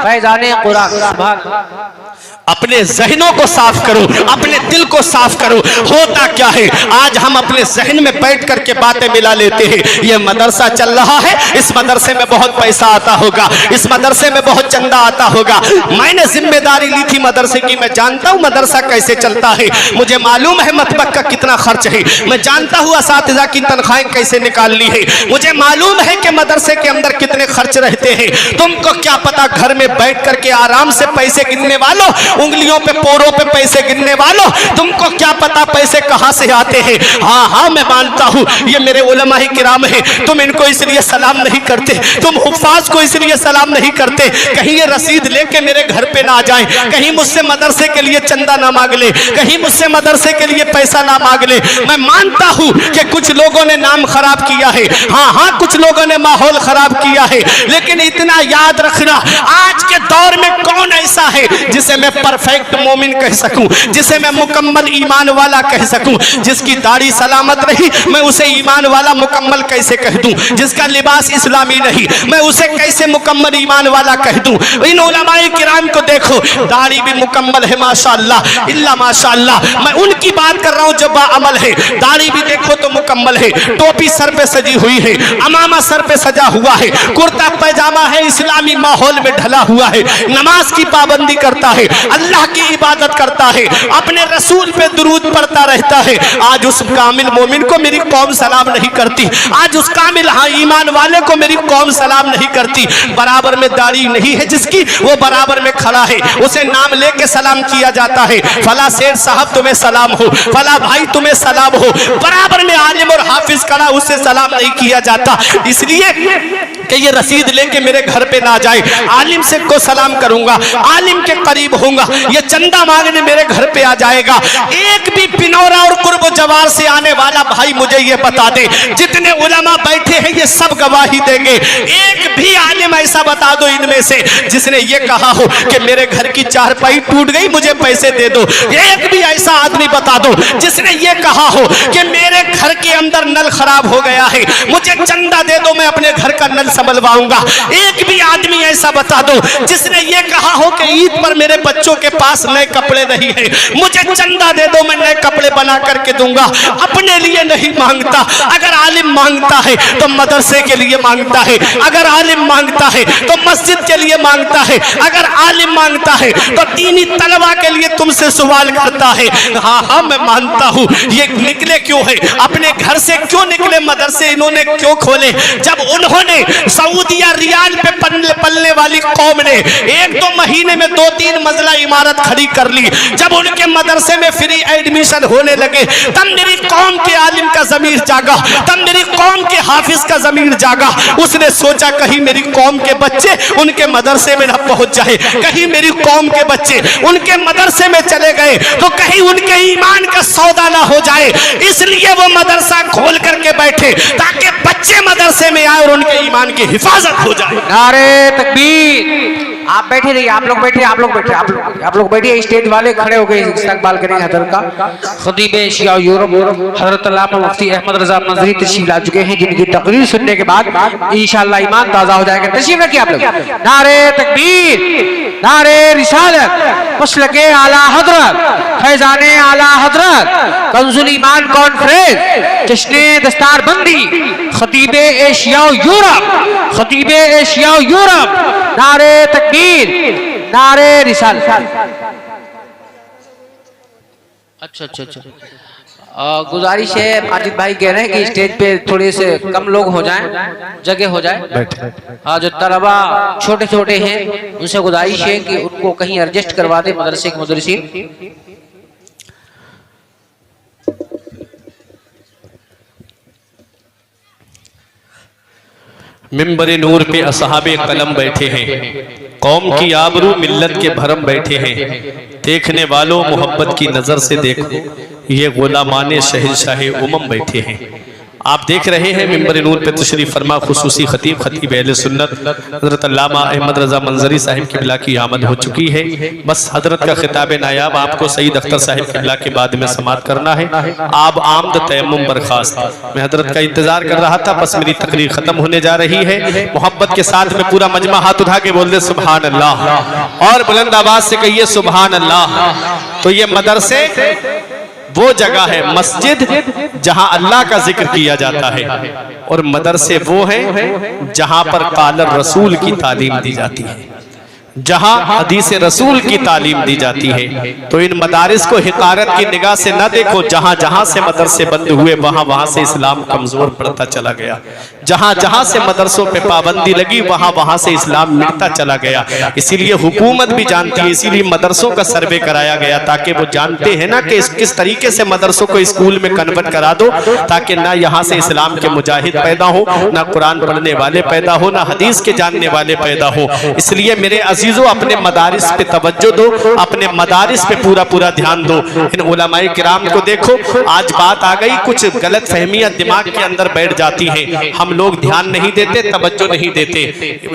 फैजाने कुरान। सुभान अल्लाह। अपने जहनों को साफ करो, अपने दिल को साफ करो। होता क्या है, आज हम अपने जहन में बैठ करके बातें मिला लेते हैं। ये मदरसा चल रहा है, इस मदरसे में बहुत पैसा आता होगा, इस मदरसे में बहुत चंदा आता होगा। मैंने जिम्मेदारी ली थी मदरसे की, मैं जानता हूँ मदरसा कैसे चलता है, मुझे मालूम है मतबक का कितना खर्च है, मैं जानता हूँ असातिज़ा की तनख्वाहें कैसे निकालनी है, मुझे मालूम है कि मदरसे के अंदर कितने खर्च रहते हैं। तुमको क्या पता, घर में बैठ करके आराम से पैसे गिनने वालों, उंगलियों पे पोरों पे पैसे गिनने वालों, तुमको क्या पता पैसे कहां से आते हैं। हाँ मैं मानता हूं ये मेरे उलमा किराम है, तुम इनको इसलिए सलाम नहीं करते, तुम हुफ्फाज को इसलिए सलाम नहीं करते, कहीं ये रसीद लेके मेरे घर पे ना आ जाए, कहीं मुझसे मदरसे के लिए चंदा ना मांग ले, कहीं मुझसे मदरसे के लिए पैसा ना मांग ले। मैं मानता हूं कि कुछ लोगों ने नाम खराब किया है, हाँ कुछ लोगों ने माहौल खराब किया है, लेकिन इतना याद रखना, आज के दौर में कौन ऐसा है जिसे मैं परफेक्ट मोमिन कह सकूं, जिसे मैं मुकम्मल ईमान वाला कह सकूं। जिसकी दाढ़ी सलामत रही मैं उसे ईमान वाला मुकम्मल कैसे कह दूं, जिसका लिबास इस्लामी नहीं मैं उसे कैसे मुकम्मल ईमान वाला कह दूं। इन उलमाए किराम को देखो, दाढ़ी भी मुकम्मल है माशाअल्लाह इल्ला माशाअल्लाह, मैं उनकी बात कर रहा हूं जो बाअमल है। दाढ़ी भी देखो तो मुकम्मल है, टोपी सर पे सजी हुई है, अमामा सर पे सजा हुआ है, कुर्ता पैजामा है, इस्लामी माहौल में ढला हुआ है, नमाज की पाबंदी करता है, अल्लाह की इबादत करता है, अपने रसूल पे दुरूद पढ़ता रहता है। आज उस कामिल मोमिन को मेरी कौम सलाम नहीं करती, आज उस कामिल ईमान वाले को मेरी कौम सलाम नहीं करती। बराबर में दाढ़ी नहीं है जिसकी, वो बराबर में खड़ा है, उसे नाम लेके सलाम किया जाता है, फला सेठ साहब तुम्हें सलाम हो, फला भाई तुम्हें सलाम हो। बराबर में आलिम और हाफिज खड़ा, उसे सलाम नहीं किया जाता, इसलिए कि ये रसीद लेके मेरे घर पे ना जाए। आलिम से को सलाम करूंगा, आलिम के करीब होऊंगा, ये चंदा मांगने मेरे घर पे आ जाएगा। एक भी पिनौरा और कुर्ब जवार से आने वाला भाई मुझे ये बता दे, जितने उलमा बैठे हैं ये सब गवाही देंगे, एक भी आलिम ऐसा बता दो इनमें से जिसने ये कहा हो कि मेरे घर की चारपाई टूट गई मुझे पैसे दे दो। एक भी ऐसा आदमी बता दो जिसने ये कहा हो कि मेरे घर के अंदर नल खराब हो गया है, मुझे चंदा दे दो, मैं अपने घर का नल संभलवाऊंगा। एक भी आदमी ऐसा बता दो जिसने ये कहा हो कि ईद पर मेरे बच्चों के पास नए कपड़े नहीं है, मुझे चंदा दे दो, मैं नए कपड़े बना करके दूंगा। अपने लिए नहीं मांगता। अगर आलिम मांगता है तो मदरसे के लिए मांगता है, अगर आलिम मांगता है तो मस्जिद के लिए मांगता है, अगर आलिम मांगता है तो दीनी तलबा के लिए तुमसे सवाल करता है। हाँ हाँ मैं मानता हूँ। ये निकले क्यों है, अपने घर से क्यों निकले, मदरसे इन्होंने क्यों खोले? जब उन्होंने सऊदिया रियाल पे पलने वाली कौम ने 1-2 महीने में 2-3 मंजिला इमारत खड़ी कर ली, जब उनके मदरसे में फ्री एडमिशन होने लगे, तब मेरी कौम के आलिम का ज़मीर जागा, तब मेरी कौम के हाफिज का ज़मीर जागा। उसने सोचा कहीं मेरी कौम के बच्चे उनके मदरसे में न पहुंच जाए, कहीं मेरी कौम के बच्चे उनके मदरसे में चले गए तो कहीं उनके ईमान का सौदा ना हो जाए। इसलिए वो मदरसा खोल करके बैठे ताकि बच्चे मदरसे में आए और उनके ईमान की हिफाजत हो जाए। नारे तकबीर। आप बैठे रहिए, आप लोग बैठे, आप लोग बैठे, आप लोग बैठिए। स्टेज वाले खड़े हो गए, इस्तकबाल करेंगे हजरत का। खतीब एशिया यूरोप हजरत अल्लामा मुफ्ती अहमद रजा मंजरी तशरीफ ला चुके हैं, जिनकी तकरीर सुनने के बाद इंशाअल्लाह ईमान ताज़ा हो जाएगा। तशरीफ रखिए आप लोग। नारे तकबीर, नारे रिसालत, मसलके आला हजरत, फैजाने आला हजरत, कंजुल ईमान कॉन्फ्रेंस, जश्ने दस्तार बंदी, खतीब एशिया यूरोप, खतीब एशिया यूरोप। नारे तकबीर, नारे रिसालत। अच्छा अच्छा अच्छा, गुजारिश है, माजिद भाई कह रहे हैं कि स्टेज पे थोड़े से कम लोग हो जाएं, जगह हो जाए। हाँ, जो तलबा छोटे छोटे हैं उनसे गुजारिश है कि उनको कहीं एडजस्ट करवा दे मदरसे के मुदर्रिसीन। मिंबर नूर पे असहाबे कलम बैठे हैं, कौम की आबरू मिल्लत के भरम बैठे हैं। देखने वालों मोहब्बत की नज़र से देखो, ये गुलामाने शहंशाहे उमम बैठे हैं। आप देख रहे हैं मिंबर नूर पे तशरीफ फरमा खुसूसी खतीब खतीब अहले सुन्नत हज़रत अल्लामा अहमद रज़ा मंजरी साहिब किबला की आमद हो चुकी है। बस हज़रत का खिताब नायाब आपको सईद अख्तर साहिब किबला के बाद में समात करना है। आप आमद तयम्मुम बर्खास्त। मैं हज़रत का इंतजार कर रहा था, बस मेरी तकरीर खत्म होने जा रही है। मोहब्बत के साथ में पूरा मजमा हाथ उठा के बोल दे सुभान अल्लाह, और बुलंद आवाज से कहिए सुभान अल्लाह। तो ये मदरसे वो जगह है, मस्जिद जहां अल्लाह का जिक्र किया जाता है, और मदरसे वो हैं जहां पर कालर रसूल की तालीम दी जाती है, जहां हदीस रसूल की तालीम दी जाती है। तो इन मदारिस को हिकारत की निगाह से न देखो। जहां जहां से मदरसे बंद हुए वहां वहां से इस्लाम कमजोर पड़ता चला गया, जहां जहां से मदरसों पे पाबंदी लगी वहां वहां से इस्लाम मिटता चला गया। इसीलिए हुकूमत भी जानती है, इसीलिए मदरसों का सर्वे कराया गया ताकि वो जानते हैं ना कि किस तरीके से मदरसों को स्कूल में कन्वर्ट करा दो, ताकि ना यहाँ से इस्लाम के मुजाहिद पैदा हो, ना कुरान पढ़ने वाले पैदा हो, ना हदीस के जानने वाले पैदा हो। इसलिए मेरे अजीजों, अपने मदारिस पे तवज्जो दो, अपने मदारिस पे पूरा पूरा ध्यान दो। इन उलमाए किराम को देखो, आज बात आ गई, कुछ गलत फहमियां दिमाग के अंदर बैठ जाती हैं, हम लोग ध्यान नहीं देते, तवज्जो नहीं देते।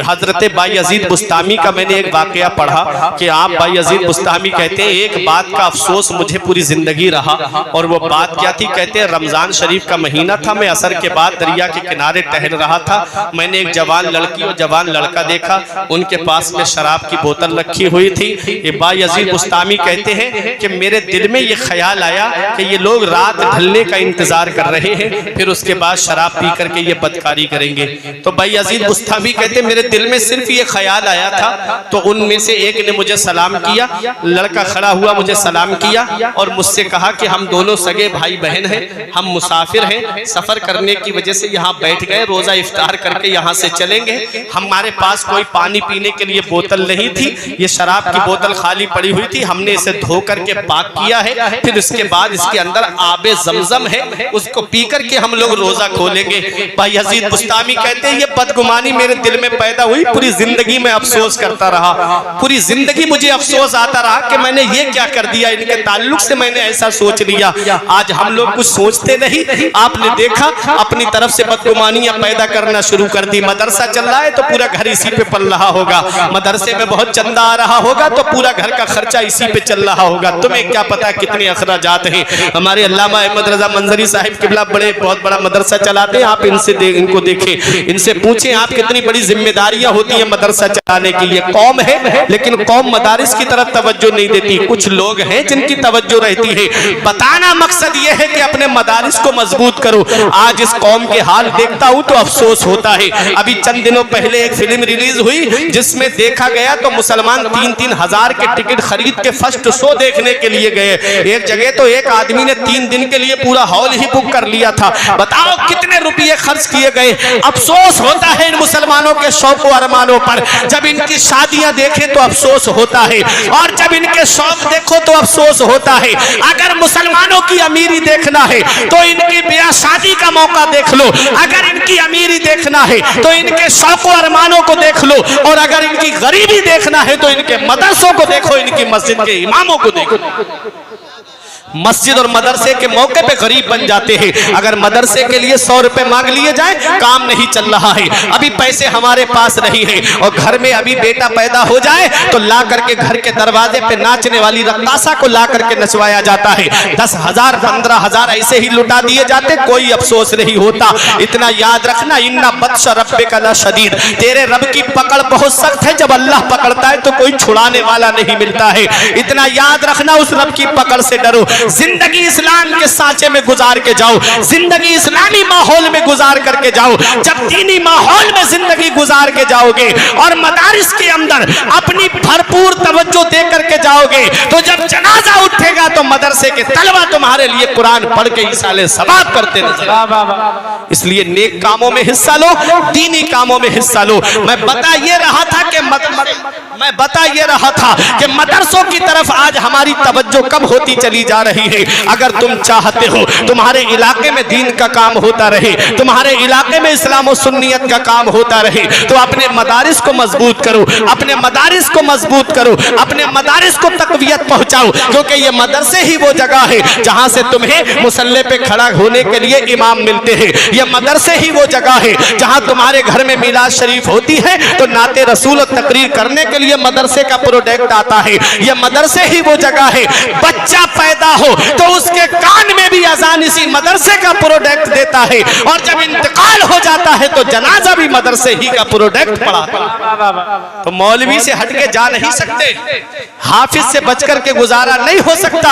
हजरत बायजीद बुस्तामी का मैंने एक वाकया पढ़ा कि आप बायजीद बुस्तामी कहते हैं एक बात का अफसोस मुझे पूरी जिंदगी रहा, और वो बात क्या थी? कहते हैं रमजान शरीफ का महीना था, मैं असर के बाद दरिया के किनारे टहल रहा था, मैंने एक जवान लड़की और जवान लड़का देखा, उनके पास में शराब की बोतल रखी हुई थी। ये बायजीद बुस्तामी कहते हैं कि मेरे दिल में ये ख्याल आया कि ये लोग रात ढलने का इंतजार कर रहे हैं, फिर उसके बाद शराब पी करके ये बदकारी करेंगे। तो बायजीद बुस्तामी कहते हैं मेरे दिल में सिर्फ ये ख्याल आया था, तो उनमें से एक ने मुझे सलाम किया, लड़का खड़ा हुआ, मुझे सलाम किया और मुझसे कहा कि हम दोनों सगे भाई बहन हैं, हम मुसाफिर हैं, सफर करने की वजह से यहाँ बैठ गए, रोजा इफ्तार करके यहाँ से चलेंगे, हमारे पास कोई पानी पीने के लिए बोतल नहीं थी, ये शराब की बोतल खाली पड़ी हुई थी, हमने इसे धो करके पाक किया है, फिर उसके बाद इसके अंदर आबे जमजम है, उसको पी करके हम लोग रोजा खोलेंगे। बायजीद बुस्तामी कहते हैं ये बदगुमानी मेरे दिल में पैदा हुई, पूरी जिंदगी में अफसोस करता रहा, पूरी जिंदगी मुझे अफसोस आता रहा कि मैंने ये क्या कर दिया, इनके ताल्लुक से मैंने ऐसा सोच लिया। आज हम लोग कुछ सोचते नहीं, आपने देखा अपनी तरफ से बदगुमानियां पैदा करना शुरू कर दी। मदरसा चल रहा है तो पूरा घर इसी पे पल रहा होगा, मदरसे मदरसे में बहुत चंदा आ रहा होगा तो पूरा घर का खर्चा इसी पे चल रहा होगा। तुम्हें क्या पता कितने अखराजात हैं। हमारे अल्लामा अहमद रजा मंजरी साहिब किबला बहुत बड़ा मदरसा चलाते हैं। आप इनको देखें, इनसे पूछें आप कितनी बड़ी जिम्मेदारियां होती है मदरसा चलाने के लिए। कौम है लेकिन कौम मदारिस की तरफ तवज्जो नहीं देती। कुछ लोग हैं जिनकी तवज्जो रहती है। बताना मकसद ये है कि अपने मदारिस को मजबूत करो। आज इस कौम के हाल देखता हूं तो अफसोस होता है। अभी चंद दिनों पहले एक फिल्म रिलीज हुई जिसमें देखा गया तो मुसलमान 3-3 हजार के टिकट खरीद के फर्स्ट शो देखने के लिए गए। एक जगह तो एक आदमी ने 3 दिन के लिए पूरा हॉल ही बुक कर लिया था। बताओ कितने रुपये खर्च किए गए। अफसोस होता है इन मुसलमानों के शौक और अरमानों पर। जब इनकी शादियां देखें तो अफसोस होता है और जब इनके शौक देखो तो अफसोस होता है। अगर मुसलमानों की अमीरी देखना है तो इनकी ब्याह शादी का मौका देख लो। अगर इनकी अमीरी देखना है तो इनके शौक और अरमानों को देख लो। और अगर इनकी गरीबी देखना है तो इनके मदरसों को देखो, इनकी मस्जिद के इमामों को देखो। मस्जिद और मदरसे के मौके पे गरीब बन जाते हैं। अगर मदरसे के लिए 100 रुपए मांग लिए जाए, काम नहीं चल रहा है, अभी पैसे हमारे पास नहीं है। और घर में अभी बेटा पैदा हो जाए तो ला करके घर के दरवाजे पे नाचने वाली रक्कासा को ला करके नचवाया जाता है। 10,000 15,000 ऐसे ही लुटा दिए जाते, कोई अफसोस नहीं होता। इतना याद रखना, इन्ना बत्श रब्बिका लशदीद, तेरे रब की पकड़ बहुत सख्त है। जब अल्लाह पकड़ता है तो कोई छुड़ाने वाला नहीं मिलता है। इतना याद रखना, उस रब की पकड़ से डरो। जिंदगी इस्लाम के सांचे में गुजार के जाओ, जिंदगी इस्लामी माहौल में गुजार करके जाओ। जब दीनी माहौल में जिंदगी गुजार के जाओगे और मदारिस के अंदर अपनी भरपूर तवज्जो दे करके जाओगे तो जब जनाजा उठेगा तो मदरसे के तलबा तुम्हारे लिए कुरान पढ़ के इसाले सवाब करते नजर। इसलिए नेक कामों में हिस्सा लो, दीनी कामों में हिस्सा लो। मैं बता ये रहा था कि मदरसों की तरफ आज हमारी तवज्जो कब होती चली जा रही है। अगर तुम चाहते हो तुम्हारे इलाके में दीन का काम होता रहे, तुम्हारे इलाके में इस्लाम और सुन्नियत का काम होता रहे, तो अपने मदारिस को मजबूत करो, अपने मदारिस को मजबूत करो, अपने मदारिस को तकवियत पहुंचाओ। क्योंकि ये मदरसे ही वो जगह है जहां से तुम्हें मुसल्ले पे खड़ा होने के लिए इमाम मिलते हैं। ये मदरसे ही वो जगह है जहां तुम्हारे घर में मिलाद शरीफ होती है तो नाते रसूल और तकरीर करने के लिए मदरसे का प्रोडक्ट आता है। ये मदरसे ही वो जगह है, बच्चा पैदा हो तो उसके कान में भी अजान इसी मदरसे का प्रोडक्ट देता है। और जब इंतकाल हो जाता है तो जनाजा भी मदरसे ही का प्रोडक्ट पढ़ाता। तो मौलवी से हटके जा नहीं सकते, हाफिज से बच करके गुजारा नहीं हो सकता।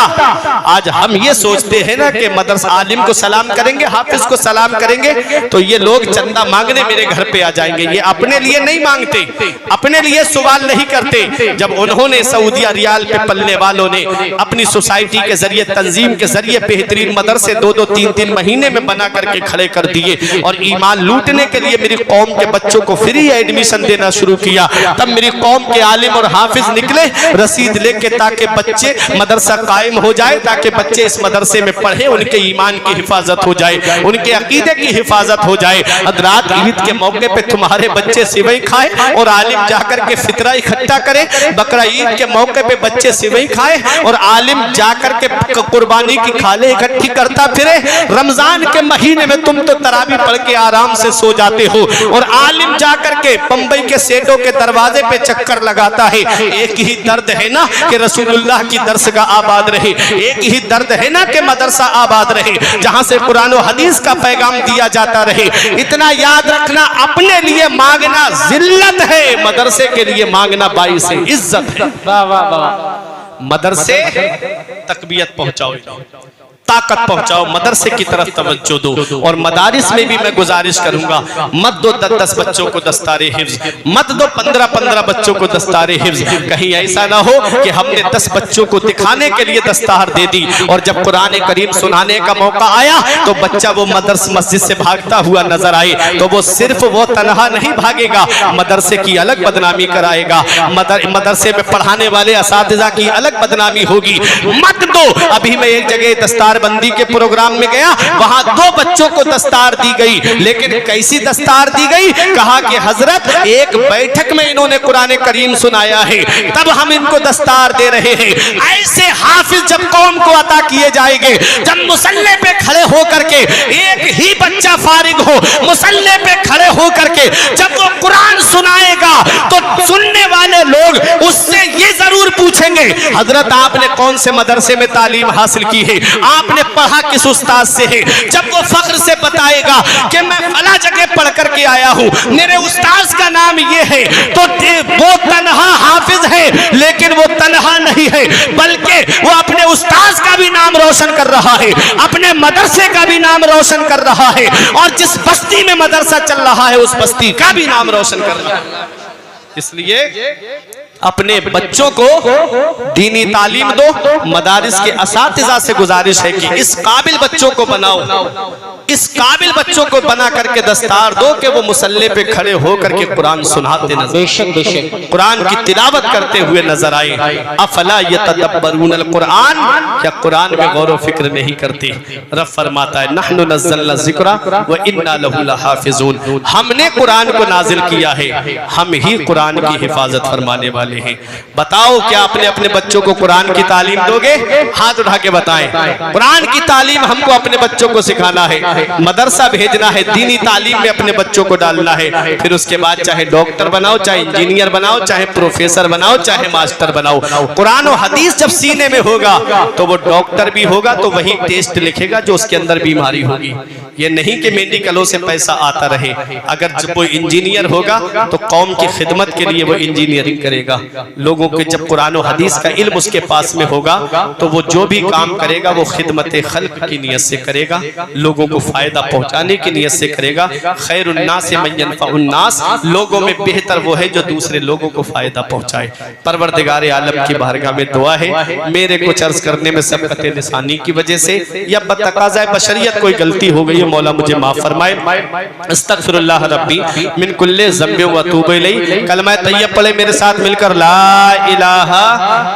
आज हम ये सोचते हैं ना कि मदरसा आलिम को सलाम करेंगे, हाफिज को सलाम करेंगे तो ये लोग चंदा मांगने मेरे घर पे आ जाएंगे। ये अपने लिए नहीं मांगते, अपने लिए सवाल नहीं करते। जब उन्होंने सऊदिया रियाल पे पलने वालों ने अपनी सोसाइटी के जरिए, तंजीम के जरिए बेहतरीन मदरसे 2-2 3-3 महीने में बना करके खड़े कर दिए और ईमान लूटने के लिए मेरी कौम के बच्चों को फ्री एडमिशन देना शुरू किया, तब मेरी कौम के आलिम और हाफिज निकले रसीद लेके ताकि बच्चे मदरसा कायम हो जाए, ताकि बच्चे इस मदरसे में पढ़े, उनके ईमान की हिफाजत हो जाए, उनके अकीदे की हिफाजत हो जाए। रात ईद के मौके पे तुम्हारे बच्चे सिवई खाए और आलिम जाकर के फितरा इकट्ठा करे, बकरा ईद के मौके पे बच्चे सिवई खाए और आलिम जाकर के कुर्बानी की खाले इकट्ठी करता फिरे। रमजान के महीने में तुम तो तरावी पढ़ के आराम से सो जाते हो और आलिम जाकर के बंबई के सेठों के दरवाजे पे चक्कर लगाता है। एक ही दर्द है ना कि रसूलुल्लाह की दरसगाह आबाद रहे, एक ही दर्द है ना कि मदरसा आबाद रहे जहां से कुरान और हदीस का पैगाम दिया जाता रहे। इतना याद रखना, अपने लिए मांगना जिल्लत है, मदरसे के लिए मांगना बाइस है, इज्जत है। मदरसे तकबियत पहुंचाओ, ताकत पहुंचाओ, मदरसे की तरफ तवज्जो दो। और मदारिस में भी मैं गुजारिश करूंगा, मत दो 10-10 बच्चों को दस्तारे हिफ्ज, मत दो 15-15 बच्चों को दस्तारे हिफ्ज। कहीं ऐसा ना हो कि हमने 10 बच्चों को दिखाने के लिए दस्तार दे दी और जब कुरान करीम सुनाने का मौका आया तो बच्चा वो मस्जिद से भागता हुआ नजर आए तो वो सिर्फ वो तनहा नहीं भागेगा, मदरसे की अलग बदनामी कराएगा, मदरसे में पढ़ाने वाले असातिज़ा की अलग बदनामी होगी। मत दो। अभी मैं एक जगह दस्तार दस्तारबंदी के प्रोग्राम में गया, वहां 2 बच्चों को दस्तार दी गई, लेकिन कैसी दस्तार दी गई? कहा कि हजरत एक बैठक में इन्होंने कुरान करीम सुनाया है, तब हम इनको दस्तार दे रहे हैं। ऐसे हाफिज जब कौम को अता किए जाएंगे, जब मुसल्ले पे खड़े होकर के एक ही बच्चा फारिग हो, मुसल्ले पे खड़े होकर के जब वो कुरान सुनाएगा तो सुनने वाले लोग उससे ये जरूर पूछेंगे, हजरत आपने कौन से मदरसे में तालीम हासिल की है, आपने पढ़ा किस उस्ताद से है। जब वो फख्र से बताएगा कि मैं फला जगह पढ़ करके आया हूं, मेरे उस्ताद का नाम ये है, तो वो तन्हा हाफिज है, लेकिन वो तन्हा नहीं है, बल्कि वो अपने उस्ताद का भी नाम रोशन कर रहा है, अपने मदरसे का भी नाम रोशन कर रहा है, और जिस बस्ती में मदरसा चल रहा है उस बस्ती का भी नाम रोशन कर रहा है। इसलिए अपने बच्चों को दीनी तालीम दो। मदारिस के असातिज़ा से गुजारिश है कि इस काबिल बच्चों को बनाओ, इस काबिल बच्चों को बना करके दस्तार दो कि वो मुसल्ले पे खड़े होकर के कुरान सुनाते नजर, बेशक कुरान की तिलावत करते हुए नजर आए। अफला यतदब्बरून कुरान, क्या कुरान में गौर व फिक्र नहीं करते? रब फरमाता है नहनु नज़्ज़लना ज़िक्रा व इन्ना लहू लहाफ़िज़ून, हमने कुरान को नाजिल किया है, हम ही कुरान की हिफाजत फरमाने वाले हैं। बताओ क्या आपने अपने बच्चों को कुरान की तालीम दोगे? हाथ उठा के बताएं। कुरान की तालीम हमको अपने बच्चों को सिखाना है, मदरसा भेजना है, दीनी तालीम में अपने बच्चों को डालना है। फिर उसके बाद चाहे डॉक्टर बनाओ, चाहे इंजीनियर बनाओ, चाहे प्रोफेसर बनाओ, चाहे मास्टर बनाओ, कुरान और हदीस जब सीने में होगा तो वो डॉक्टर भी होगा तो वही टेस्ट लिखेगा जो उसके अंदर बीमारी होगी। ये नहीं कि मेडिकलों से पैसा आता रहे। अगर जब वो इंजीनियर होगा तो कौम की खिदमत के लिए वो इंजीनियरिंग करेगा। लोगों के जब कुरान और हदीस का इल्म उसके पास में होगा तो वो जो भी काम करेगा वो खिदमत खल्क की नियत से करेगा, लोगों को फायदा पहुंचाने की नियत से करेगा। खैरुन्नास मन यनफ़उन्नास, लोगों में बेहतर वो है जो दूसरे लोगों को फायदा पहुंचाए। परवरदिगार आलम की बारगाह में दुआ है, मेरे को अर्ज करने में सबकत लिसानी की वजह से या बतकाज़ाए बशरियत कोई गलती हो गई है, मौला मुझे माफ फरमाए। अस्तगफिरुल्लाह रब्बी मिन कुल्ले ज़म्बिन व तूबु इलैहि। कलमा तैयब पढ़े मेरे साथ मिलकर, ला इलाहा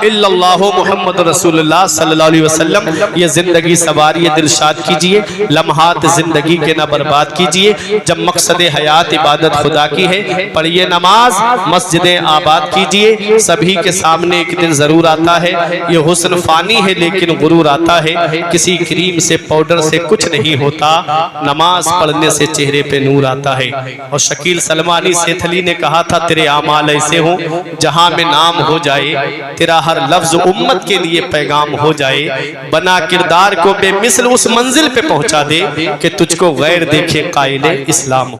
इल्लल्लाह मुहम्मदुर रसूलुल्लाह सल्लल्लाहु अलैहि वसल्लम। ये जिंदगी सवारी दिलशाद कीजिए, लम्हात जिंदगी के न बर्बाद कीजिए। जब मकसद हयात इबादत खुदा की है, पढ़िए नमाज, मस्जिदें आबाद कीजिए। सभी के सामने एक दिन जरूर आता है, ये हुस्न फानी है लेकिन गुरूर आता है। किसी क्रीम से पाउडर से कुछ नहीं होता, नमाज पढ़ने से चेहरे पे नूर आता है। और शकील सलमानी सेथली ने कहा था, तेरे आमाल ऐसे हो जहां में नाम हो जाए, तेरा हर लफ्ज उम्मत के लिए पैगाम हो जाए। बना किरदार को बेमिसल उस मंजिल पे पहुंचा दे कि तुझको गैर देखे कायले इस्लाम।